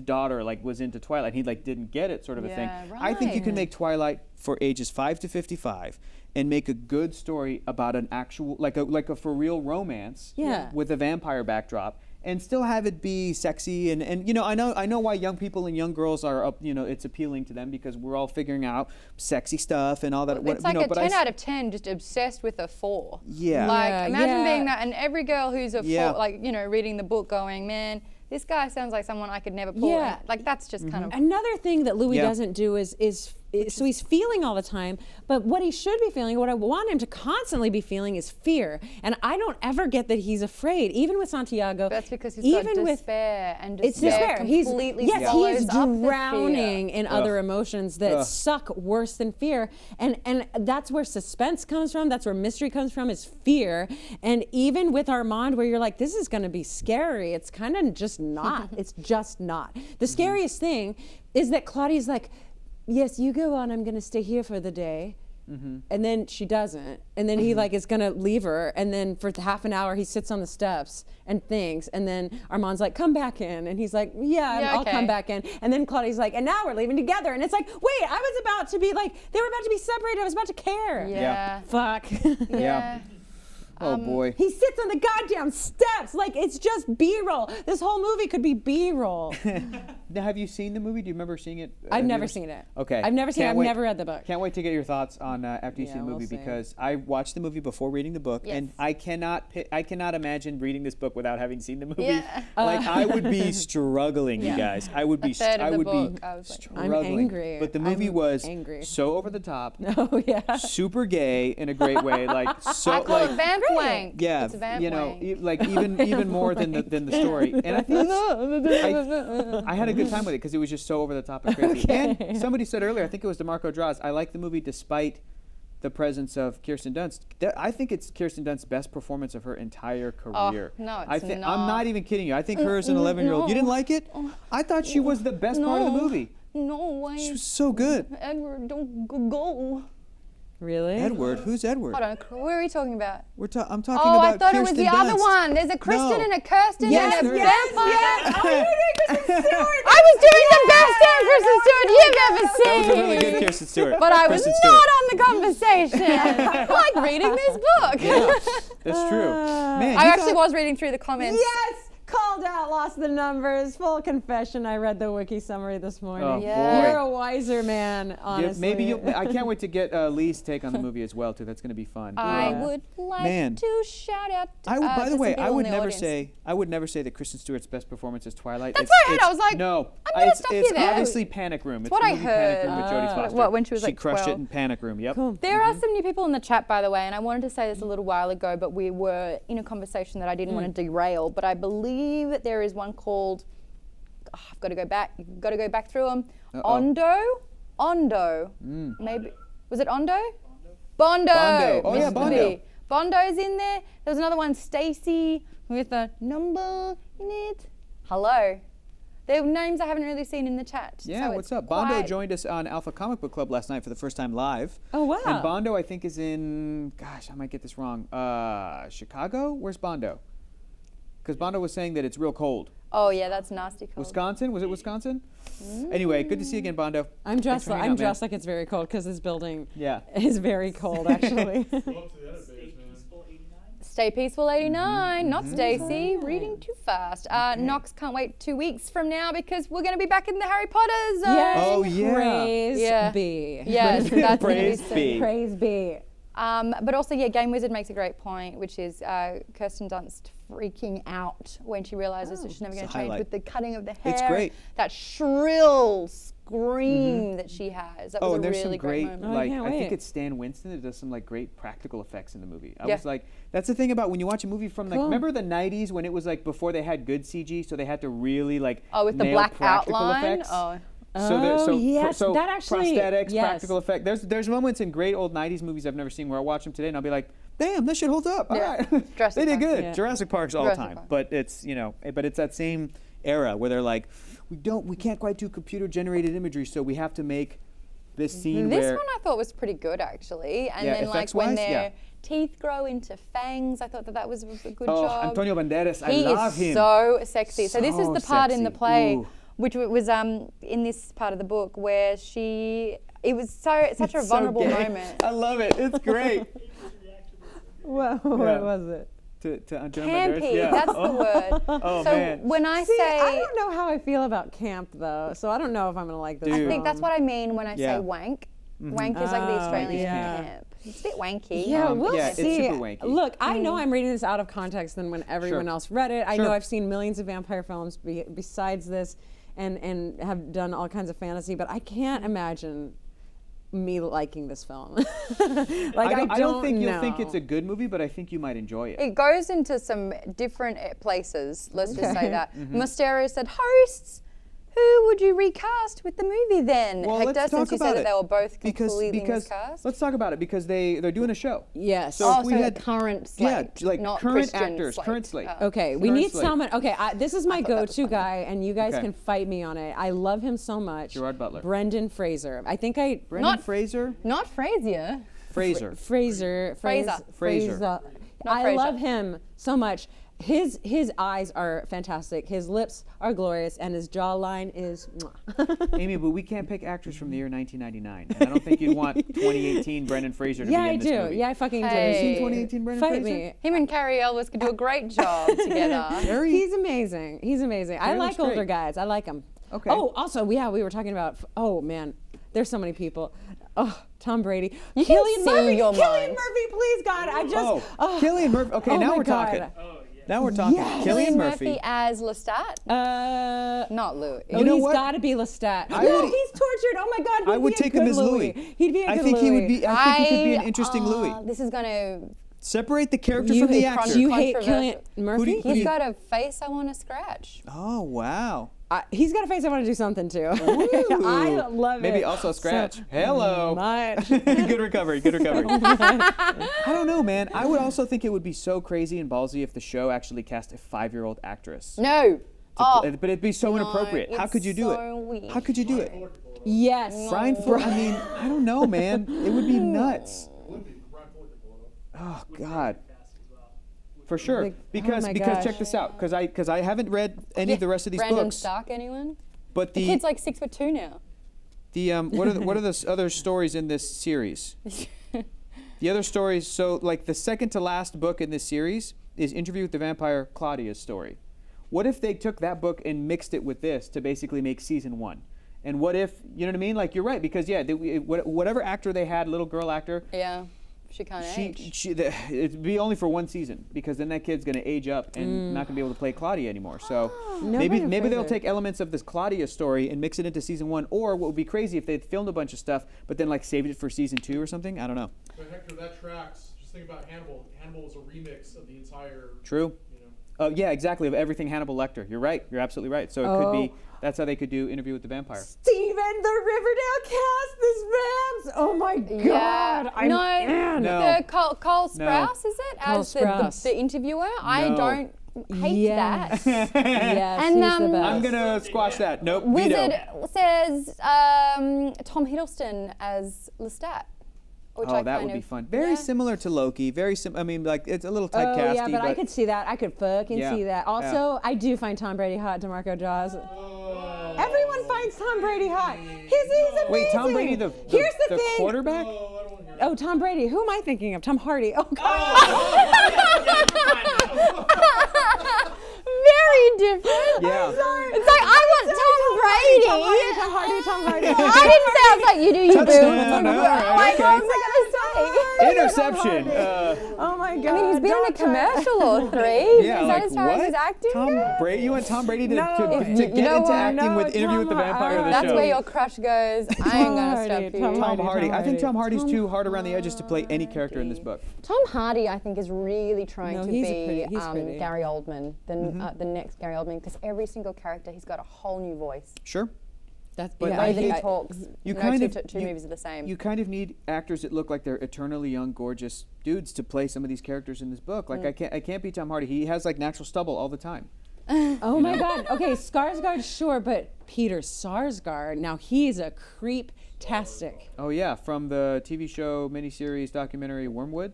daughter was into Twilight. He didn't get it, sort of a thing. Yeah, I think you can right. make Twilight for ages 5 to 55 and make a good story about an actual like a for real romance Yeah. with a vampire backdrop and still have it be sexy and I know why young people and young girls are up, it's appealing to them because we're all figuring out sexy stuff and all that. It's like a 10 out of 10 just obsessed with a 4. Yeah. Like, Yeah, imagine yeah. being that, and every girl who's a 4, Yeah. like, reading the book going, man, this guy sounds like someone I could never pull. Yeah. And, like, that's just kind of... Another thing that Louis Yeah. doesn't do is So he's feeling all the time, but what he should be feeling, what I want him to constantly be feeling is fear. And I don't ever get that he's afraid, even with Santiago. That's because he's even got with despair, and it's despair despair. completely He is swallows up the drowning fear. in other emotions that suck worse than fear. And that's where suspense comes from. That's where mystery comes from, is fear. And even with Armand, where you're like, this is going to be scary, it's kind of just not. It's just not. The scariest thing is that Claudia's like, yes, you go on, I'm going to stay here for the day. And then she doesn't. And then he like is going to leave her. And then for half an hour, he sits on the steps and thinks. And then Armand's like, come back in. And he's like, yeah, I'll come back in. And then Claudia's like, and now we're leaving together. And it's like, wait, I was about to be like, they were about to be separated. I was about to care. Yeah. Fuck. Yeah. Oh boy. He sits on the goddamn steps. Like, it's just B-roll. This whole movie could be B-roll. Now, have you seen the movie? Do you remember seeing it? I've never seen it. Okay. I've never seen it. Can't I've wait- never read the book. Can't wait to get your thoughts on after you see Yeah, the we'll movie see. because I watched the movie before reading the book, and I cannot imagine reading this book without having seen the movie. Yeah. Like I would be struggling, you guys. I would be. third of I the would book, be I was like, struggling. I'm angry. But the movie I'm was angry. so over the top, Oh, yeah. super gay in a great way. Like so, I call like it vamp wank. yeah, It's a vamp you know, wank. like even more than the story. And I think I had a good time with it because it was just so over the top and crazy. And somebody said earlier, I think it was DeMarco Draws, I like the movie despite the presence of Kirsten Dunst. I think it's Kirsten Dunst's best performance of her entire career. no, I it's I'm not. not even kidding you. I think her as an 11-year-old. You didn't like it? I thought she was the best part of the movie. No way. She was so good. Edward, don't go. Really? Edward? Who's Edward? Hold on, who are we talking about? I'm talking Oh, about I thought Kirsten it was the Dunst. other one. There's a Kristen No. and a Kirsten Yes, and a yes, vampire. yes. Oh, you're doing Kristen Stewart. I was doing the best damn Kristen Stewart you've ever That seen. was a really good Kirsten Stewart. But I was Kristen not Stewart. on the conversation. Like reading this book. That's true. Man, I you actually thought- was reading through the comments. Yes! Called out, lost the numbers. Full confession, I read the wiki summary this morning. Oh, Yeah. boy. You're a wiser man, Yeah, honestly. maybe I can't wait to get Lee's take on the movie as well too. That's going to be fun. I would like Man. to shout out. By to the some way, people I in would the never audience. say that Kristen Stewart's best performance is Twilight. That's what I heard. I was like, no, I'm gonna it's, stop it's you there. obviously Panic Room. It's what the I movie Panic Room heard. with Jodie Foster. What, when she was like crushed 12? it in Panic Room. Yep. Cool. There are some new people in the chat, by the way, and I wanted to say this a little while ago, but we were in a conversation that I didn't want to derail. But I believe that there is one called. I've got to go back. You've got to go back through them. Ondo. Maybe was it Ondo? Bondo. Oh, yeah, Mr. Bondo. B. Bondo's in there. There was another one, Stacy, with a number in it. Hello. They're names I haven't really seen in the chat. Yeah, so what's it's up? Bondo quite- joined us on Alpha Comic Book Club last night for the first time live. Oh, wow. And Bondo, I think, is in. Gosh, I might get this wrong. Chicago? Where's Bondo? Because Bondo was saying that it's real cold. Oh yeah, that's nasty cold. Wisconsin? Was it Wisconsin? Anyway, good to see you again, Bondo. I'm dressed. Thanks for hanging I'm out, man. dressed like it's very cold because this building Yeah. is very cold, actually. Stay Peaceful 89, not Stacy, reading too fast. Knox can't wait 2 weeks from now because we're going to be back in the Harry Potter zone. Yes. Oh, yeah. Praise Yeah. be. Yes, that's going to be Praise soon. be. Praise be. But also, yeah, Game Wizard makes a great point, which is Kirsten Dunst freaking out when she realizes that she's never going it's to a change highlight. with the cutting of the hair. It's great. That shrill scream that she has. That was and a there's really some great, moment. Oh, I can't I think wait. it's Stan Winston that does some like great practical effects in the movie. I Yeah. was like, that's the thing about when you watch a movie from like, Cool. remember the 90s when it was like before they had good CG, so they had to really like Oh, with the nail black practical outline? effects. Oh. Oh, yes, that actually- prosthetics, yes. practical effect. There's moments in great old 90s movies I've never seen where I watch them today and I'll be like, damn, that shit holds up. All Yeah. right. Jurassic They did Park. good. Yeah. Jurassic Park's all Jurassic time. Park. But it's, but it's that same era where they're like, we can't quite do computer generated imagery, so we have to make this scene This where one I thought was pretty good actually, and Yeah, then like when effects-wise, their yeah. teeth grow into fangs, I thought that was a good Oh, job. Antonio Banderas, He I love is him. so sexy. So this is So the part in the sexy. play, Ooh. which was in this part of the book where it was such a So vulnerable gay. moment. I love it. It's great. What Yeah. was it? to Antonio Banderas. Campy, Yeah. that's the word. Oh, so man. when I See, say, I don't know how I feel about camp though, so I don't know if I'm gonna like this. Dude. I think that's what I mean when I Yeah. say wank. Wank is like the Oh, Australian yeah. camp. It's a bit wanky. Yeah, we'll yeah, it's see. super wanky. Look, I know I'm reading this out of context than when everyone Sure. else read it. I Sure. know I've seen millions of vampire films besides this, and have done all kinds of fantasy, but I can't imagine me liking this film. Like I don't think you'll know. think it's a good movie, but I think you might enjoy it. It goes into some different places. Let's just say that. Mysterio said, "Hosts, who would you recast with the movie then?" Well, Hector, let's since talk you about said that it. they were both completely miscast. Let's talk about it because they're doing a show. Yes. So Oh, if we so had current slate, like not current Christian actors, slate. current slate. Oh. Okay, we Current need slate. someone. Okay, this is my thought that was go-to guy, and you guys Okay. can fight me on it. I love him so much. Gerard Butler. Brendan Fraser. I think I. Brendan Not- Fraser. Not Frazier. Fraser. Fraser. Fraser. Fraser. Not I Fraser. love him so much. His eyes are fantastic. His lips are glorious, and his jawline is. Mwah. Amy, but we can't pick actors from the year 1999. And I don't think you'd want 2018 Brendan Fraser to Yeah, be I in this do. movie. Yeah, I fucking Hey. do. Have you seen 2018 Brendan Fight Fraser? me. Him and Carrie Ellis could do a great job together. Harry? He's amazing. He's amazing. I Harry like looks older great. guys. I like them. Okay. Oh, also, yeah, we were talking about. Oh man, there's so many people. Oh, Tom Brady. You can Killian see Murphy. your Killian mind. Murphy, please, God. I just. Oh, Killian Murphy. Okay, Oh now my we're God. talking. Now we're talking. Yes. Killian Cillian Murphy. as Lestat. Not Louis. Oh, You know he's what? got to be Lestat. I No, would- he's tortured. Oh my God. I he'd would be a take him good as Louis. He'd be a good I think he would Louis. be. I think he could be an interesting Louis. This is gonna. Separate the character You from the hate- actor. You hate Controversial. Killian Murphy? do you- He's got a face I want to scratch. Oh wow. He's got a face I want to do something to. I love it. Maybe also scratch. So Hello. much. Good recovery. Good recovery. I don't know, man. I would also think it would be so crazy and ballsy if the show actually cast a 5-year-old actress. No. But it'd be so no, inappropriate. How it's could you do so it? weird. How could you do it? Yes. Brian Fuller. I mean, I don't know, man. It would be nuts. Oh God. For sure. Like, oh Because my because gosh. check this out. Because I haven't read any of the rest of these Brandon books. Stark, anyone? But The kid's like 6'2" now. what are the other stories in this series? The other stories. So like the second to last book in this series is Interview with the Vampire, Claudia's story. What if they took that book and mixed it with this to basically make season 1? And what if, you know what I mean? Like, you're right, because yeah, whatever actor they had, little girl actor, Yeah. She can't age. it'd be only for 1 season, because then that kid's gonna age up and not gonna be able to play Claudia anymore. So No, maybe Brendan they'll Fraser. take elements of this Claudia story and mix it into season 1. Or what would be crazy if they'd filmed a bunch of stuff, but then like saved it for season 2 or something. I don't know. But Hector, that tracks. Just think about Hannibal. Hannibal was a remix of the entire. True. You know. Yeah, exactly. Of everything Hannibal Lecter. You're right. You're absolutely right. So it could be. Oh. That's how they could do Interview with the Vampire. Steven, the Riverdale cast, this Rams. Oh my Yeah. God. No. The Cole Sprouse, is it? Cole As Sprouse. the interviewer? I No. don't hate Yes. that. Yes, And, he's the best. I'm gonna squash that. Nope. Wizard Veto. says Tom Hiddleston as Lestat. Which I Oh, that kind would be of- fun. Very yeah. similar to Loki. Very I mean, like it's a little Oh typecasty, yeah, but I could see that. I could fucking Yeah, see that. Also, I do find Tom Brady hot. DeMarco Jaws. Everyone finds Tom Brady hot. He's amazing. Wait, Tom Brady, the Here's the thing. quarterback? Oh, I don't want to hear Oh, Tom Brady. Who am I thinking of? Tom Hardy. Oh God. Very different. Yeah. It's like I want Tom Brady. Tom Hardy. I didn't say I was like you do you boo. Touchdown. All right, Like okay. what was I gonna say? Interception. Oh my God. I mean, he's been in a Don't try- commercial or 3. Yeah, Is like that as far as what? his acting Tom goes? Brady? You want Tom Brady to No. get You into know what? acting No, with Interview with the Tom Vampire the That's show? where your crush goes. I ain't gonna Hardy, stop you. Tom Tom Hardy. I think Tom Hardy. Hardy's too hard around the edges to play any character in this book. Tom Hardy, I think, is really trying No, to he's be he's pretty. Gary Oldman, the next Gary Oldman, because every single character, he's got a whole new voice. Sure. That's But The yeah, way I that he think talks. you no kind two, of two you- movies are the same. You kind of need actors that look like they're eternally young, gorgeous dudes to play some of these characters in this book. Like I can't be Tom Hardy. He has like natural stubble all the time. Oh my God. Okay, Skarsgård, sure, but Peter Sarsgaard. Now he's a creep-tastic. Oh yeah, from the TV show, miniseries, documentary Wormwood.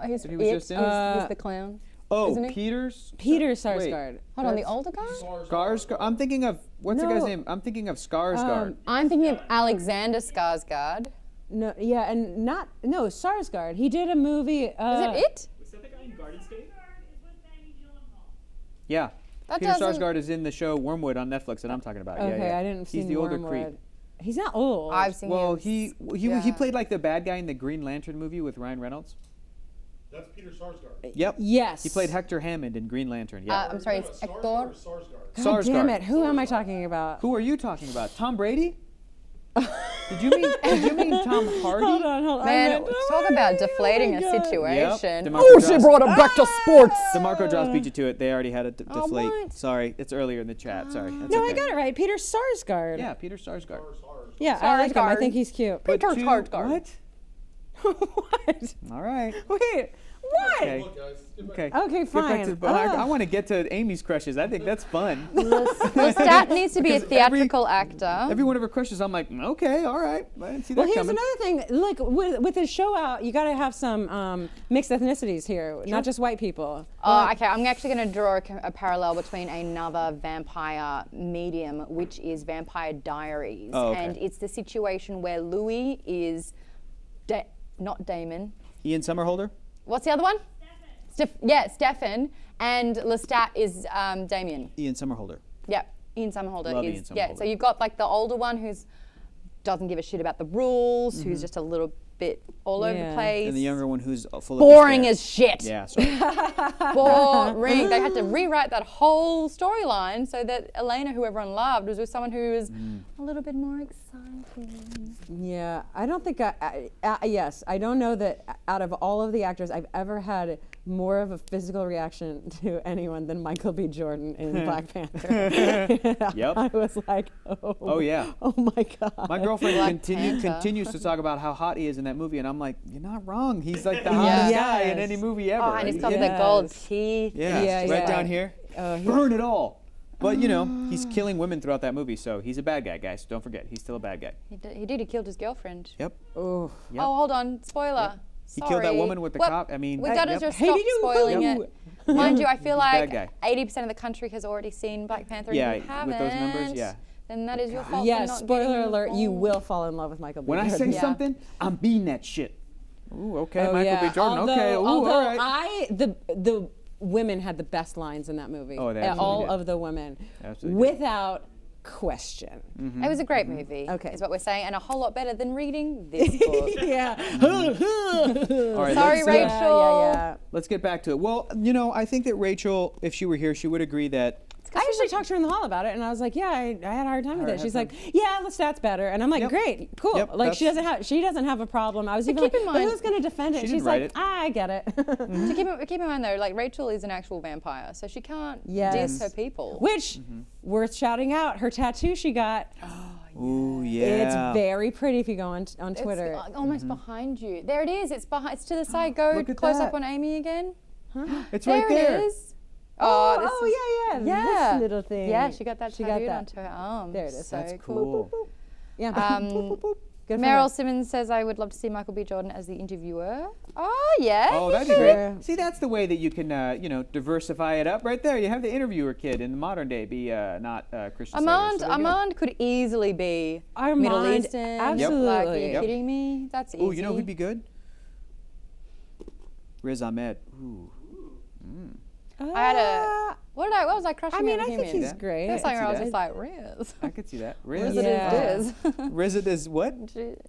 He's, he was just in? he's the clown. Oh, Isn't he? Peter Wait, Sarsgaard. Hold on, the That's- older guy? Skarsgård. I'm thinking of what's the guy's No. name? I'm thinking of Skarsgård. I'm thinking of Alexander Skarsgård. No, yeah, and no, Sarsgaard. He did a movie. Is it it? Was that the guy in Garden State? Yeah. That Peter doesn't- Sarsgaard is in the show Wormwood on Netflix that I'm talking about. Okay, yeah, yeah. I didn't see He's the older Wormwood. creep. He's not old. I've seen Well, him. he yeah. played like the bad guy in the Green Lantern movie with Ryan Reynolds. That's Peter Sarsgaard. Yep. Yes. He played Hector Hammond in Green Lantern. Yeah. I'm sorry, it's Skarsgård Hector. or Sarsgaard? God damn Sarsgaard. it! Who am I talking about? Who are you talking about? Tom Brady? Did you mean Tom Hardy? Hold on. Man, talk about deflating a situation. DeMarco Oh, she Joss- brought him back to sports. DeMarco Joss beat you to it. They already had a deflate. what? Sorry, it's earlier in the chat. Sorry. That's No, okay. I got it right. Peter Sarsgaard. Yeah, Peter Sarsgaard. Yeah, I like him. I Sarsgaard. think he's cute. But Peter two- Sarsgaard. What? What? All right. Wait, what? Okay. Look, guys, get back. Okay. Okay, Get back fine. to, I want to get to Amy's crushes. I think that's fun. Lestat needs to be a Because every- theatrical actor. Every one of her crushes, I'm like, okay, all right. I didn't see that Well, here's coming. another thing. Like with his show out, you got to have some mixed ethnicities here, not just white people. Oh, okay. I'm actually going to draw a parallel between another vampire medium, which is Vampire Diaries. Oh, okay. And it's the situation where Louis is not Damon. Ian Somerhalder? What's the other one? Stefan. And Lestat is Damien. Ian Somerhalder. Yeah, Ian Somerhalder Love is. Ian Yeah, Somerhalder. so you've got like the older one who's doesn't give a shit about the rules, who's just a little bit all over the Yeah. place. And the younger one who's full boring of as shit. Yeah, sorry. Boring. They had to rewrite that whole storyline so that Elena, who everyone loved, was with someone who was a little bit more exciting. Yeah, I don't think yes, I don't know that out of all of the actors I've ever had more of a physical reaction to anyone than Michael B. Jordan in Black Panther. Yep. I was like, Oh, yeah. oh my God. My girlfriend Black continues Panther. to talk about how hot he is in that movie, and I'm like, you're not wrong. He's like the hottest guy in any movie ever. Oh, and he's got yeah. the gold teeth. Yeah, Yeah, right yeah. down here. Burn it all. But you know, he's killing women throughout that movie, so he's a bad guy, guys. Don't forget, he's still a bad guy. He did. He killed his girlfriend. Yep. Oh. Yep. Oh, hold on. Spoiler. He killed that Sorry. woman with the Well, cop. I mean, we gotta yep. just Hey, stop did you- spoiling Yep. it. Mind you, I feel He's a bad like guy. 80% of the country has already seen Black Panther. Yeah, and you haven't, with those numbers, yeah. Then that is your fault. Yeah, for not spoiler getting alert, you involved. will fall in love with Michael B. When I Jordan. say Yeah. something, I'm being that shit. Ooh, okay, Oh, Michael yeah. B. Jordan. Although, Okay, ooh, although all right. the women had the best lines in that movie. Oh, they absolutely all did. of the women, Absolutely did. without question. It was a great movie. Okay. Is what we're saying, and a whole lot better than reading this book. Yeah. All right, Sorry, let's, Rachel. Yeah. let's get back to it. Well, you know, I think that Rachel, if she were here, she would agree that I actually talked to her in the hall about it, and I was like, "Yeah, I had a hard time with Hard it." She's time. like, "Yeah, Lestat's better," and I'm like, Yep. "Great, cool." Yep, like she that's- doesn't have a problem. I was even keep like, in "But mind- who's going to defend it?" She She's didn't write like, it. "I get it." To keep in mind though, like Rachel is an actual vampire, so she can't Yes. diss her people. Which, worth shouting out, her tattoo she got. ooh, yeah. It's very pretty if you go on It's Twitter. like almost behind you. There it is. It's behind. It's to the side. Go Look at close that. up on Amy again. It's There right there. it is. Oh, this is- yeah. Yeah. This little thing. Yeah, she got that She tattooed got that. onto her arm. There it is. So That's cool. cool. Yeah. Good for Meryl her. Simmons says, "I would love to see Michael B. Jordan as the interviewer." Oh yeah. Oh, he that'd be should. great. See, that's the way that you can, you know, diversify it up. Right there, you have the interviewer kid in the modern day be not Christian Slater. Armand, So there you go. Armand could easily be Armand, Middle Eastern. absolutely. Like, are you Yep. kidding me? That's easy. Ooh, you know who'd be good? Riz Ahmed. Ooh. I had a what was I crushing I mean, on I him think in? he's great. There's something where I was see just that. like, Riz. I could see that. Riz Riz. it Yeah. is Riz it is what?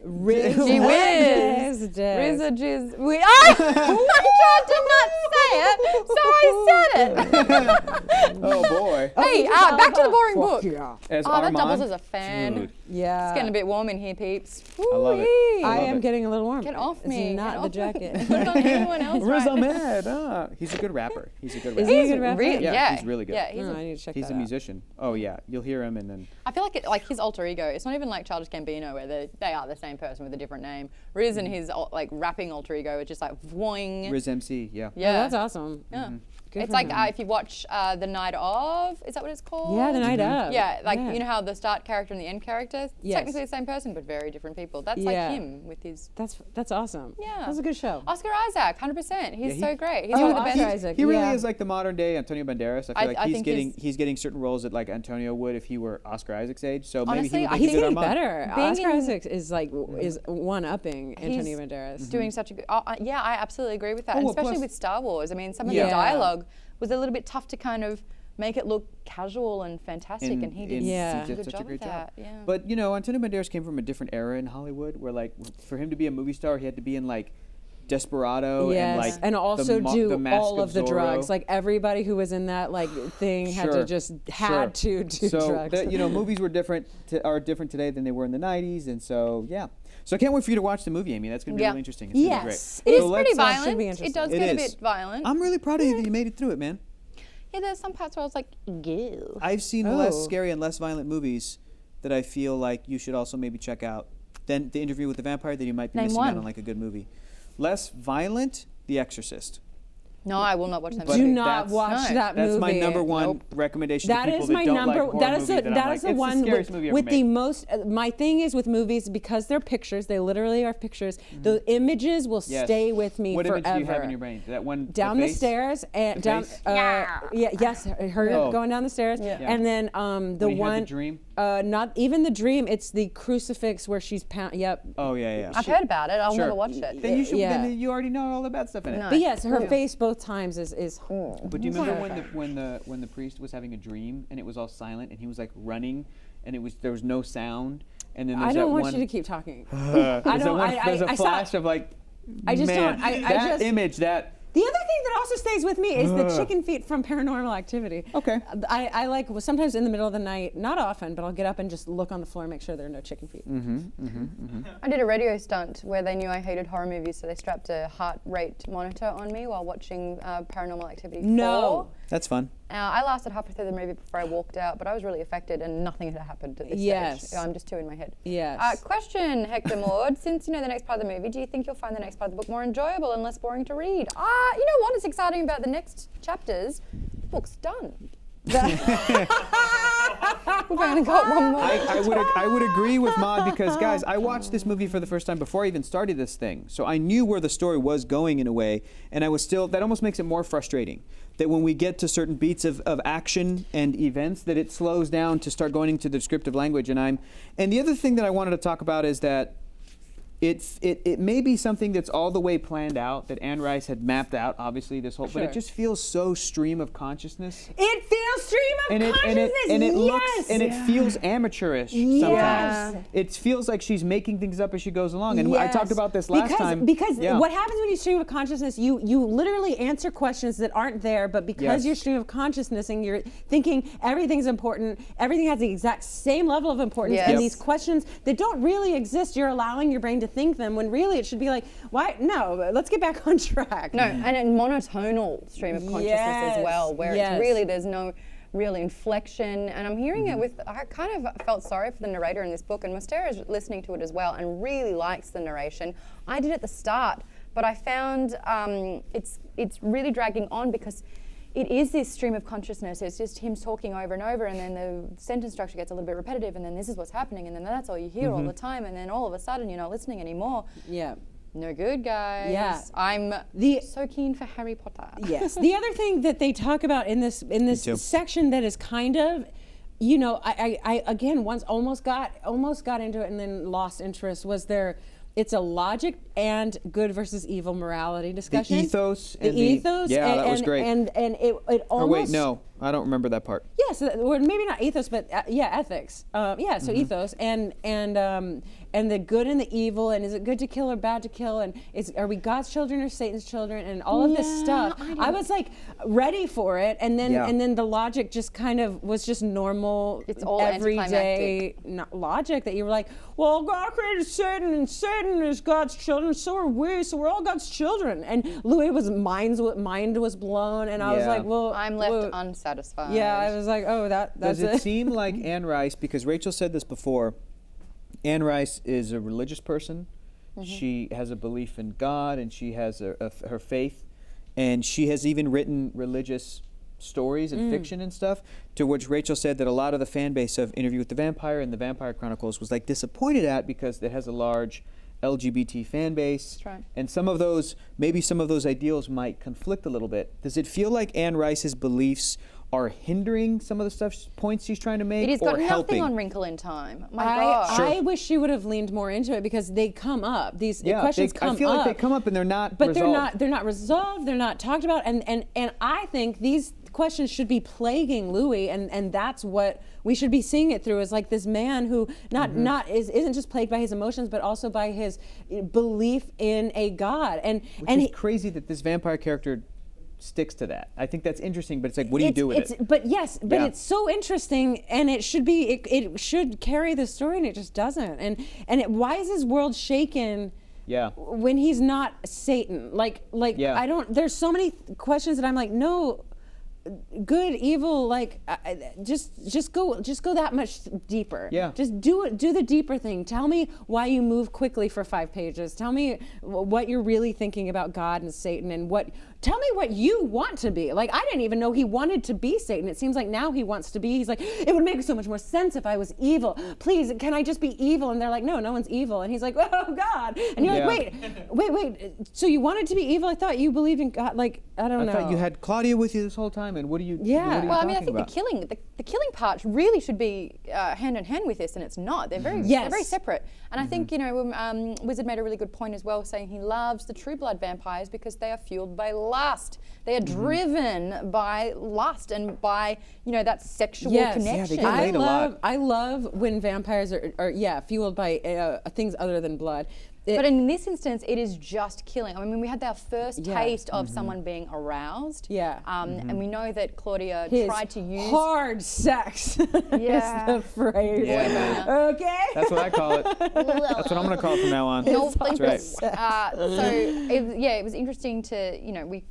Riz Gee whiz. Diz. Riz a jizz. I tried to not say it, so I said it. Oh boy. Hey, back to the boring book. As Oh, that Armand. doubles as a fan. Dude, Yeah. It's getting a bit warm in here, peeps. I love it. Woo-wee. I love am it. getting a little warm. Get off me. It's not Get the off me. jacket. Put it on anyone else. Riz right? Ahmed. He's a good rapper. He's a good rapper. Is he a good rapper? Yeah, he's really good. Yeah, he's Oh, I need to check He's that a out. musician. Oh yeah, you'll hear him and then. I feel like his alter ego. It's not even like Childish Gambino, where they are the same person with a different name. Riz and his like rapping alter ego is just like voing. Riz MC. Yeah. Yeah, Yeah, that's awesome. Yeah. Good It's for like him. if you watch The Night Of, is that what it's called? Yeah, the night of. Yeah, like you know how the start character and the end character, Yes. technically the same person, but very different people. That's Yeah. like him with his That's awesome. Yeah. That's a good show. Oscar Isaac, 100%. He's he- so great. He's Oh, one of the Oscar best. Isaac. He really yeah. is like the modern day Antonio Banderas. I feel like I he's think he's getting certain roles that like Antonio would if he were Oscar Isaac's age. So maybe Honestly, he would I make He's a good getting Armand. better. Being Oscar in- Isaac is like is one upping Antonio Banderas. doing such a good. Yeah, I absolutely agree with that, Oh, and well, especially plus- with Star Wars. I mean, some of Yeah. the dialogue was a little bit tough to kind of make it look casual and fantastic, and he did Yeah. he did a good such job a great of job. that. Yeah. But you know, Antonio Banderas came from a different era in Hollywood, where like for him to be a movie star, he had to be in like Desperado and like and also the do Mask all of the Zorro. drugs. Like everybody who was in that like thing had to just to do drugs. So movies were are different today than they were in the 90s, and so So I can't wait for you to watch the movie, Amy. That's going to be really interesting. It's gonna be great. It is So pretty let's, violent. be It interesting. does It get a is. bit violent. I'm really proud of you that you made it through it, man. Yeah, there's some parts where I was like, ew. I've seen less scary and less violent movies that I feel like you should also maybe check out than The Interview with the Vampire that you might be Name missing one. out on like a good movie. Less violent, The Exorcist. No, I will not watch that But movie. Do not watch that movie. That's my number one recommendation That to people is that my don't number. like horror That is movies. the I'm is like, the one it's the scariest movie ever with the made. most. My thing is with movies because they're pictures. They literally are pictures. The images will Yes. stay with me What forever. image do you have in your brain? That one Down the stairs and The down. face? Yes, her Oh. going down the stairs, and then the When you had one. the dream? Not even the dream. It's the crucifix where she's Yep. Oh yeah. I've heard about it. I'll Sure. never watch it. Then you should. Yeah. Then you already know all the bad stuff in it. No. But yes, her face both times is. But do you remember when the priest was having a dream and it was all silent and he was like running and there was no sound and then there's I don't that want one, you to keep talking. there's a flash of like I just man, don't. I that just image that The other thing that also stays with me is the chicken feet from Paranormal Activity. Okay. I like sometimes in the middle of the night, not often, but I'll get up and just look on the floor and make sure there are no chicken feet. I did a radio stunt where they knew I hated horror movies, so they strapped a heart rate monitor on me while watching Paranormal Activity 4. No. That's fun. I lasted halfway through the movie before I walked out, but I was really affected and nothing had happened at this Yes. stage. I'm just too in my head. Yes. Question, Hector Maude. Since you know the next part of the movie, do you think you'll find the next part of the book more enjoyable and less boring to read? You know what is exciting about the next chapters? The book's done. We've only got one more. I would agree with Maude because guys, I watched this movie for the first time before I even started this thing, so I knew where the story was going in a way, and I was still. That almost makes it more frustrating. That when we get to certain beats of action and events, that it slows down to start going into the descriptive language. And the other thing that I wanted to talk about is that it may be something that's all the way planned out, that Anne Rice had mapped out, obviously, this whole, but it just feels so stream of consciousness. It feels stream of consciousness. And it yes. looks and it feels amateurish sometimes. It feels like she's making things up as she goes along. And I talked about this last time. Because what happens when you stream of consciousness, you literally answer questions that aren't there, but because you're stream of consciousness and you're thinking everything's important, everything has the exact same level of importance, and these questions that don't really exist, you're allowing your brain to think them when really it should be like, why? No, let's get back on track. No, and a monotonal stream of consciousness as well, where it's really, there's no real inflection. And I'm hearing it with, I kind of felt sorry for the narrator in this book, and Mostera is listening to it as well and really likes the narration. I did at the start, but I found it's really dragging on because it is this stream of consciousness. It's just him talking over and over, and then the sentence structure gets a little bit repetitive, and then this is what's happening, and then that's all you hear all the time, and then all of a sudden you're not listening anymore. Yeah. No good, guys. Yeah. I'm so keen for Harry Potter. Yes. The other thing that they talk about in this section that is kind of, you know, I again once almost got into it and then lost interest was it's a logic and good versus evil morality discussion. The ethos. Yeah, that was great. And it almost. Or wait, no, I don't remember that part. Yes, or maybe not ethos, but ethics. So ethos and the good and the evil, and is it good to kill or bad to kill, and are we God's children or Satan's children, and all of this stuff. I was like ready for it, and then the logic just kind of was just normal, it's all everyday logic that you were like, well, God created Satan, and Satan is God's children, so are we, so we're all God's children. And Louis mind was blown, and I was like, well, I'm left unsatisfied. Yeah, I was like, oh, that's Does it seem like Anne Rice, because Rachel said this before, Anne Rice is a religious person. She has a belief in God, and she has her faith, and she has even written religious stories and fiction and stuff, to which Rachel said that a lot of the fan base of Interview with the Vampire and the Vampire Chronicles was like disappointed at because it has a large LGBT fan base. That's right. And maybe some of those ideals might conflict a little bit. Does it feel like Anne Rice's beliefs are hindering some of the points she's trying to make, It has or got helping? nothing on Wrinkle in Time. My gosh. I wish she would have leaned more into it because they come up. These questions come up. I feel like they come up and they're not but resolved. they're not resolved. They're not talked about. And I think these questions should be plaguing Louis, and that's what we should be seeing it through, is like this man who isn't just plagued by his emotions, but also by his belief in a god. And it's crazy that this vampire character sticks to that. I think that's interesting, but it's like, what do you do with it? But it's so interesting, and it should be. It should carry the story, and it just doesn't. Why is his world shaken? Yeah. When he's not Satan, I don't. There's so many questions that I'm like, no, good, evil, just go that much deeper. Yeah. Just do the deeper thing. Tell me why you move quickly for 5 pages. Tell me what you're really thinking about God and Satan, and tell me what you want to be. Like, I didn't even know he wanted to be Satan. It seems like now he wants to be. He's like, it would make so much more sense if I was evil. Please, can I just be evil? And they're like, no one's evil. And he's like, oh God. And you're like, wait. So you wanted to be evil? I thought you believed in God. Like, I don't know. I thought you had Claudia with you this whole time. And what are you? Yeah. What are you Well, I mean, I talking think about? the killing part really should be hand in hand with this, and it's not. They're very separate. And I think Wizard made a really good point as well, saying he loves the True Blood vampires because they are fueled by lust. They are driven by lust and by that sexual connection. Yeah, they get laid a lot. I love when vampires are fueled by things other than blood. But in this instance, it is just killing. I mean, we had our first taste of someone being aroused. Yeah. And we know that Claudia tried to use hard sex. Yeah. Is the phrase. Yeah, man. Okay. That's what I call it. That's what I'm going to call it from now on. That's right. It was interesting to,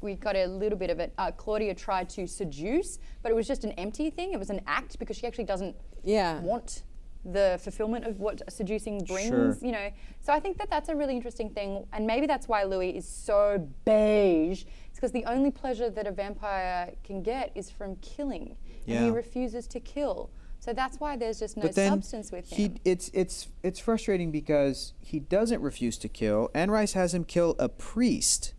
we got a little bit of it. Claudia tried to seduce, but it was just an empty thing. It was an act because she actually doesn't want the fulfillment of what seducing brings, Sure. So I think that's a really interesting thing, and maybe that's why Louis is so beige. It's because the only pleasure that a vampire can get is from killing, and he refuses to kill. So that's why there's just no substance with him. It's frustrating because he doesn't refuse to kill. Anne Rice has him kill a priest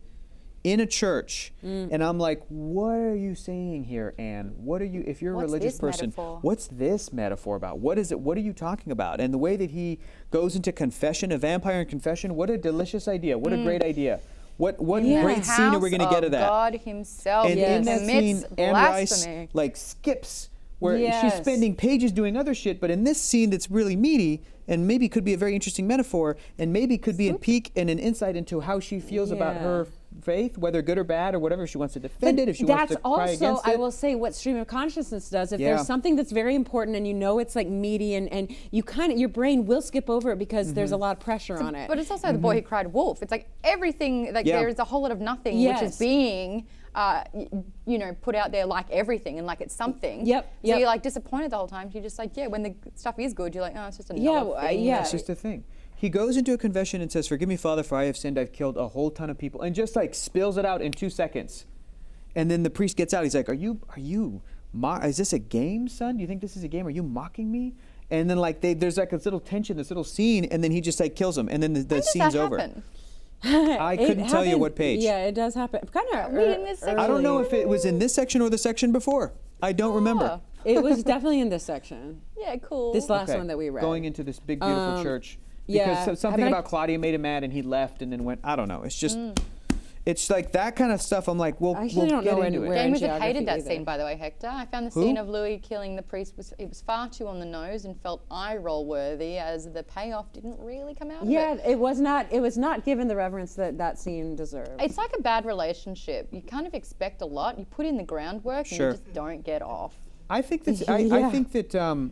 in a church, and I'm like, what are you saying here, Anne? What are you, if you're a religious person, what's this metaphor about? What is it? What are you talking about? And the way that he goes into confession, a vampire in confession, what a delicious idea. What a great idea. What great scene are we going to get of that? God himself And in that scene, Anne Rice blasphemy. skips where she's spending pages doing other shit, but in this scene that's really meaty and maybe could be a very interesting metaphor and maybe could be a peek and an insight into how she feels about her faith, whether good or bad or whatever, if she wants to defend it, if she wants to cry against it. That's also, I will say, what stream of consciousness does. If there's something that's very important and it's like meaty and you your brain will skip over it because there's a lot of pressure on it. But it's also the boy who cried wolf. It's like everything, there is a whole lot of nothing, which is being put out there like everything and like it's something. So you're like disappointed the whole time. You're just like, when the stuff is good, you're like, oh, it's just another thing. It's just a thing. He goes into a confession and says, "Forgive me, Father, for I have sinned. I've killed a whole ton of people," and just like spills it out in 2 seconds. And then the priest gets out. He's like, is this a game, son? Do you think this is a game? Are you mocking me? And then there's like this little tension, this little scene, and then he just like kills him, and then the scene's over. I couldn't tell you what page. Yeah, it does happen. Kind of. In this section? I don't know if it was in this section or the section before. I don't remember. It was definitely in this section. Yeah, cool. This last one that we read. Going into this big, beautiful church. Because something about Claudia made him mad and he left and then went, I don't know. It's just, it's like that kind of stuff. I'm like, we'll get into it. James hated that scene, by the way, Hector. I found the scene of Louis killing the priest, it was far too on the nose and felt eye-roll worthy as the payoff didn't really come out of it. Yeah, it was not given the reverence that scene deserved. It's like a bad relationship. You kind of expect a lot. You put in the groundwork and you just don't get off. I think that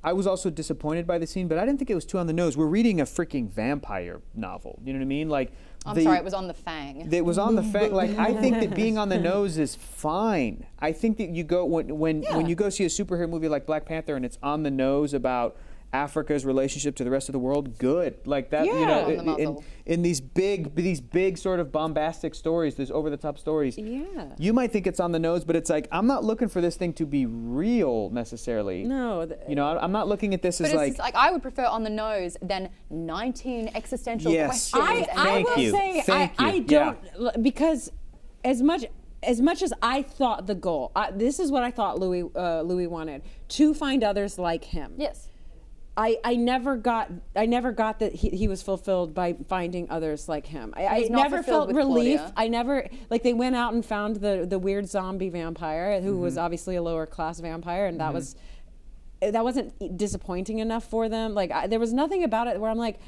I was also disappointed by the scene, but I didn't think it was too on the nose. We're reading a freaking vampire novel. You know what I mean? I'm sorry, it was on the Fang. It was on the Fang. I think that being on the nose is fine. I think that you go when you go see a superhero movie like Black Panther and it's on the nose about Africa's relationship to the rest of the world, good. Like that, in these big sort of bombastic stories, these over-the-top stories, you might think it's on the nose, but it's like, I'm not looking for this thing to be real necessarily. No. I'm not looking at this as like I would prefer on the nose than 19 existential questions. I will say, I don't, because as much as I thought the goal, this is what I thought Louis wanted, to find others like him. Yes. I never got that he was fulfilled by finding others like him. I He's not never fulfilled felt with relief. Claudia. I never, like, they went out and found the weird zombie vampire who was obviously a lower class vampire, and that wasn't disappointing enough for them. Like, there was nothing about it where I'm like,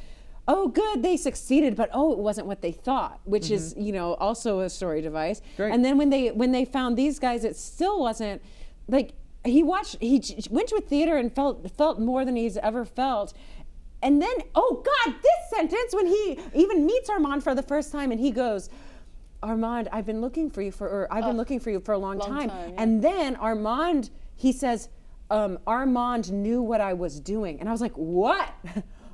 oh, good, they succeeded, but oh, it wasn't what they thought, which is, you know, also a story device. Great. And then when they found these guys, it still wasn't like. He went to a theater and felt more than he's ever felt. And then, oh God, this sentence, when he even meets Armand for the first time and he goes, Armand, I've been looking for you for a long time. yeah. And then Armand, he says, Armand knew what I was doing. And I was like, what?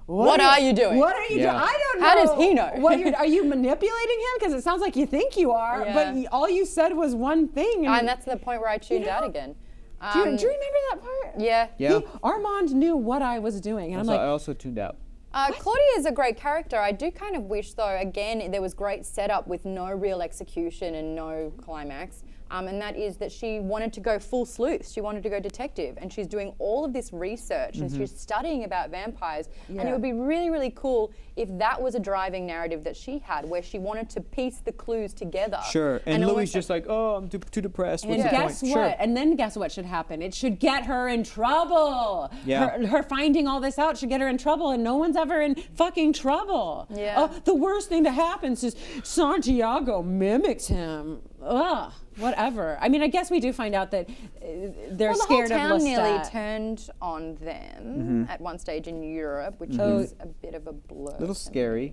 What are you doing? What are you doing? I don't know. How does he know? Are you manipulating him? Because it sounds like you think you are, Yeah. but all you said was one thing. And that's the point where I tuned out know, again. do you remember that part? Yeah. Yeah. Armand knew what I was doing, and I'm So I like, also tuned out. Claudia is a great character. I do kind of wish, though, again, there was great setup with no real execution and no climax. And that is that she wanted to go full sleuth. She wanted to go detective. And she's doing all of this research and she's studying about vampires. And it would be really, really cool if that was a driving narrative that she had, where she wanted to piece the clues together. Sure. And almost Louis just like, oh, I'm too depressed. What's and the guess point? what? Sure. And then guess what should happen? It should get her in trouble. Yeah. Her finding all this out should get her in trouble, and no one's ever in fucking trouble. Yeah. The worst thing that happens is Santiago mimics him. Ugh. Whatever. I mean, I guess we do find out that they're scared the of whole town Lestat. nearly turned on them at one stage in Europe, which was a bit of a blur. A little scary.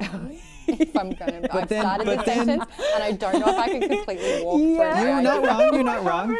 If I'm gonna, I've then- started the but then- sentence, and I don't know if I can completely walk through Yeah. it. You're not wrong. You're not wrong.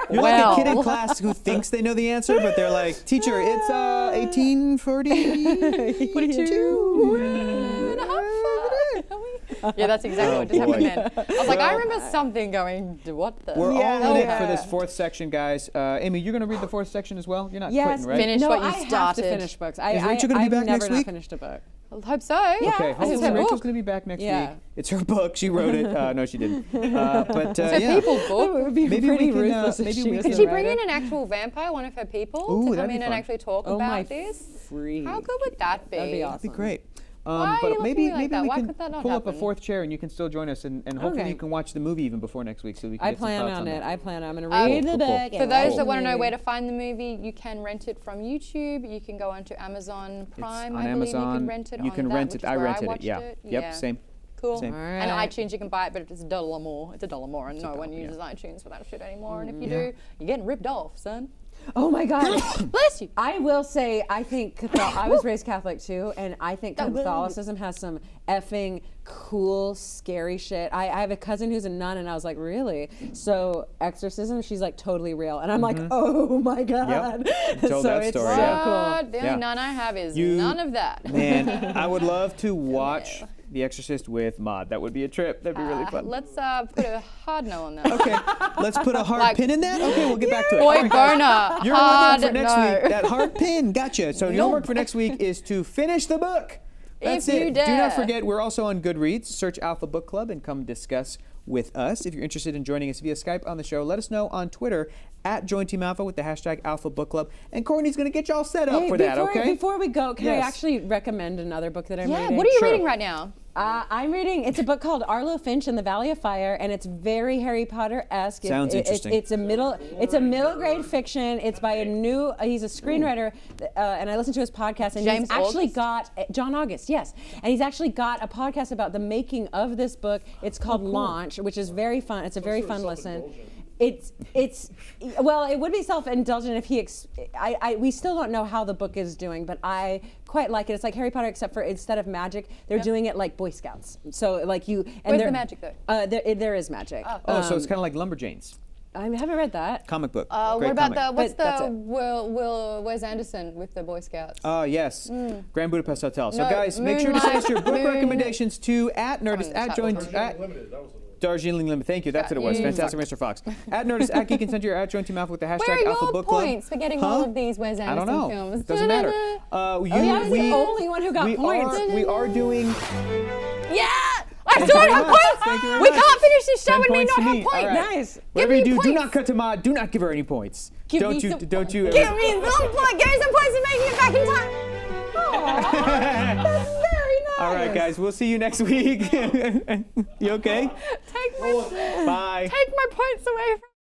You're like a kid in Well. class who thinks they know the answer, but they're like, teacher, it's 1842. Yeah, that's exactly what just boy. happened then. I was like, I remember something going, what the? We're all in it for Yeah. this fourth section, guys. Amy, you're going to read the fourth section as well? You're not Yes, quitting, right? Finish no, what you I have to started. finish books. Is Rachel gonna be back I've next never week? not finished a book. I hope so. Okay, This is hopefully her Rachel's book. going to be back next Yeah. week. It's her book. She wrote it. No, she didn't. But It's a yeah. people It book. would be Maybe pretty we can, ruthless if maybe she we was can- Could the she bring writer. in an actual vampire, one of her people, Ooh, to that'd come be in and fun. actually talk Oh my about this? freak. How good would that be? That'd be That'd be awesome. great. Why are But you looking maybe at me like that? we Why can could that not pull up a happen? fourth chair and you can still join us, and hopefully Okay. you can watch the movie even before next week, so we can I get some plan thoughts on on it. that. I plan. I'm going to Oh, read the cool, book. cool. and For those watch that want to the know where movie. to find the movie, you can rent it from YouTube. You can go onto Amazon Prime. on I believe you Amazon. can rent it You on can that, rent which it. is I where rented it. watched Yeah. it. Yep. Same. Cool. Same. All right. And iTunes you can buy it, but it's $1 more. It's $1 more, and no one $1, uses iTunes for that shit anymore. And if you Yeah. do, you're getting ripped off, son. Oh my God. Bless you. I will say, I think I was raised Catholic too, and I think Catholicism has some effing cool, scary shit. I have a cousin who's a nun, and I was like, really? So exorcism, she's like totally real, and I'm like, oh my God. You told so that it's story, so yeah. cool. The Yeah. only none I have is You- none of that. Man, I would love to watch The Exorcist with Maude. That would be a trip. That'd be really fun. Let's put a hard no on that. Okay, let's put a hard Like- pin in that. Okay, we'll get back to it. Boy All right, guys. boner. Your Hard homework for next no. week, that hard pin, gotcha. So your homework for next week is to finish the book. That's If it. you Do dare. not forget, we're also on Goodreads. Search Alpha Book Club and come discuss with us. If you're interested in joining us via Skype on the show, let us know on Twitter at Join Team Alpha with the hashtag Alpha Book Club. And Courtney's going to get y'all set up Hey, for that, okay? Before we go, can I Yes. actually recommend another book that I'm Yeah, reading? what are you Sure. reading right now? I'm reading. It's a book called Arlo Finch and the Valley of Fire, and it's very Harry Potter-esque. Sounds interesting. It's a middle grade fiction. It's by a new. He's a screenwriter, and I listened to his podcast. And James he's actually August? got John August, yes, and he's actually got a podcast about the making of this book. It's called Launch, which is very fun. It's a very fun listen. It's well, it would be self-indulgent if we still don't know how the book is doing, but I quite like it. It's like Harry Potter, except for instead of magic, they're doing it like Boy Scouts. So like you. And Where's they're- the magic, though? There is magic. Oh, so it's kind of like Lumberjanes. I haven't read that. Comic book. What Great about comic. what's But that's the it. Wes Anderson with the Boy Scouts? Oh, yes. Grand Budapest Hotel. So, No, guys, make sure to send us your book Moon- recommendations to at Nerdist, on, at stop. Join, Darjeeling at Limited, that was what it was. Darjeeling Limited. Thank you. That's what it was. you Fantastic, Mr. Fox. At Nerdist, at Geek, and send your at Join Team Alpha with the hashtag Where are Alpha your Book Club. points for getting Huh? all of these Wes I don't Anderson know. films? It doesn't matter. yeah, I was the only one who got points. We are doing Yeah! I still don't have much. points! Thank you very We much. can't finish this show 10 and me points not to have me. points! All right. Nice. Whatever me you do, do points. not cut to Maude. Do not give her any points. Give Don't me you some- ever. Give me some points for making it back in time! That's very nice. All right, guys, we'll see you next week. You okay? Take my Bye. points away from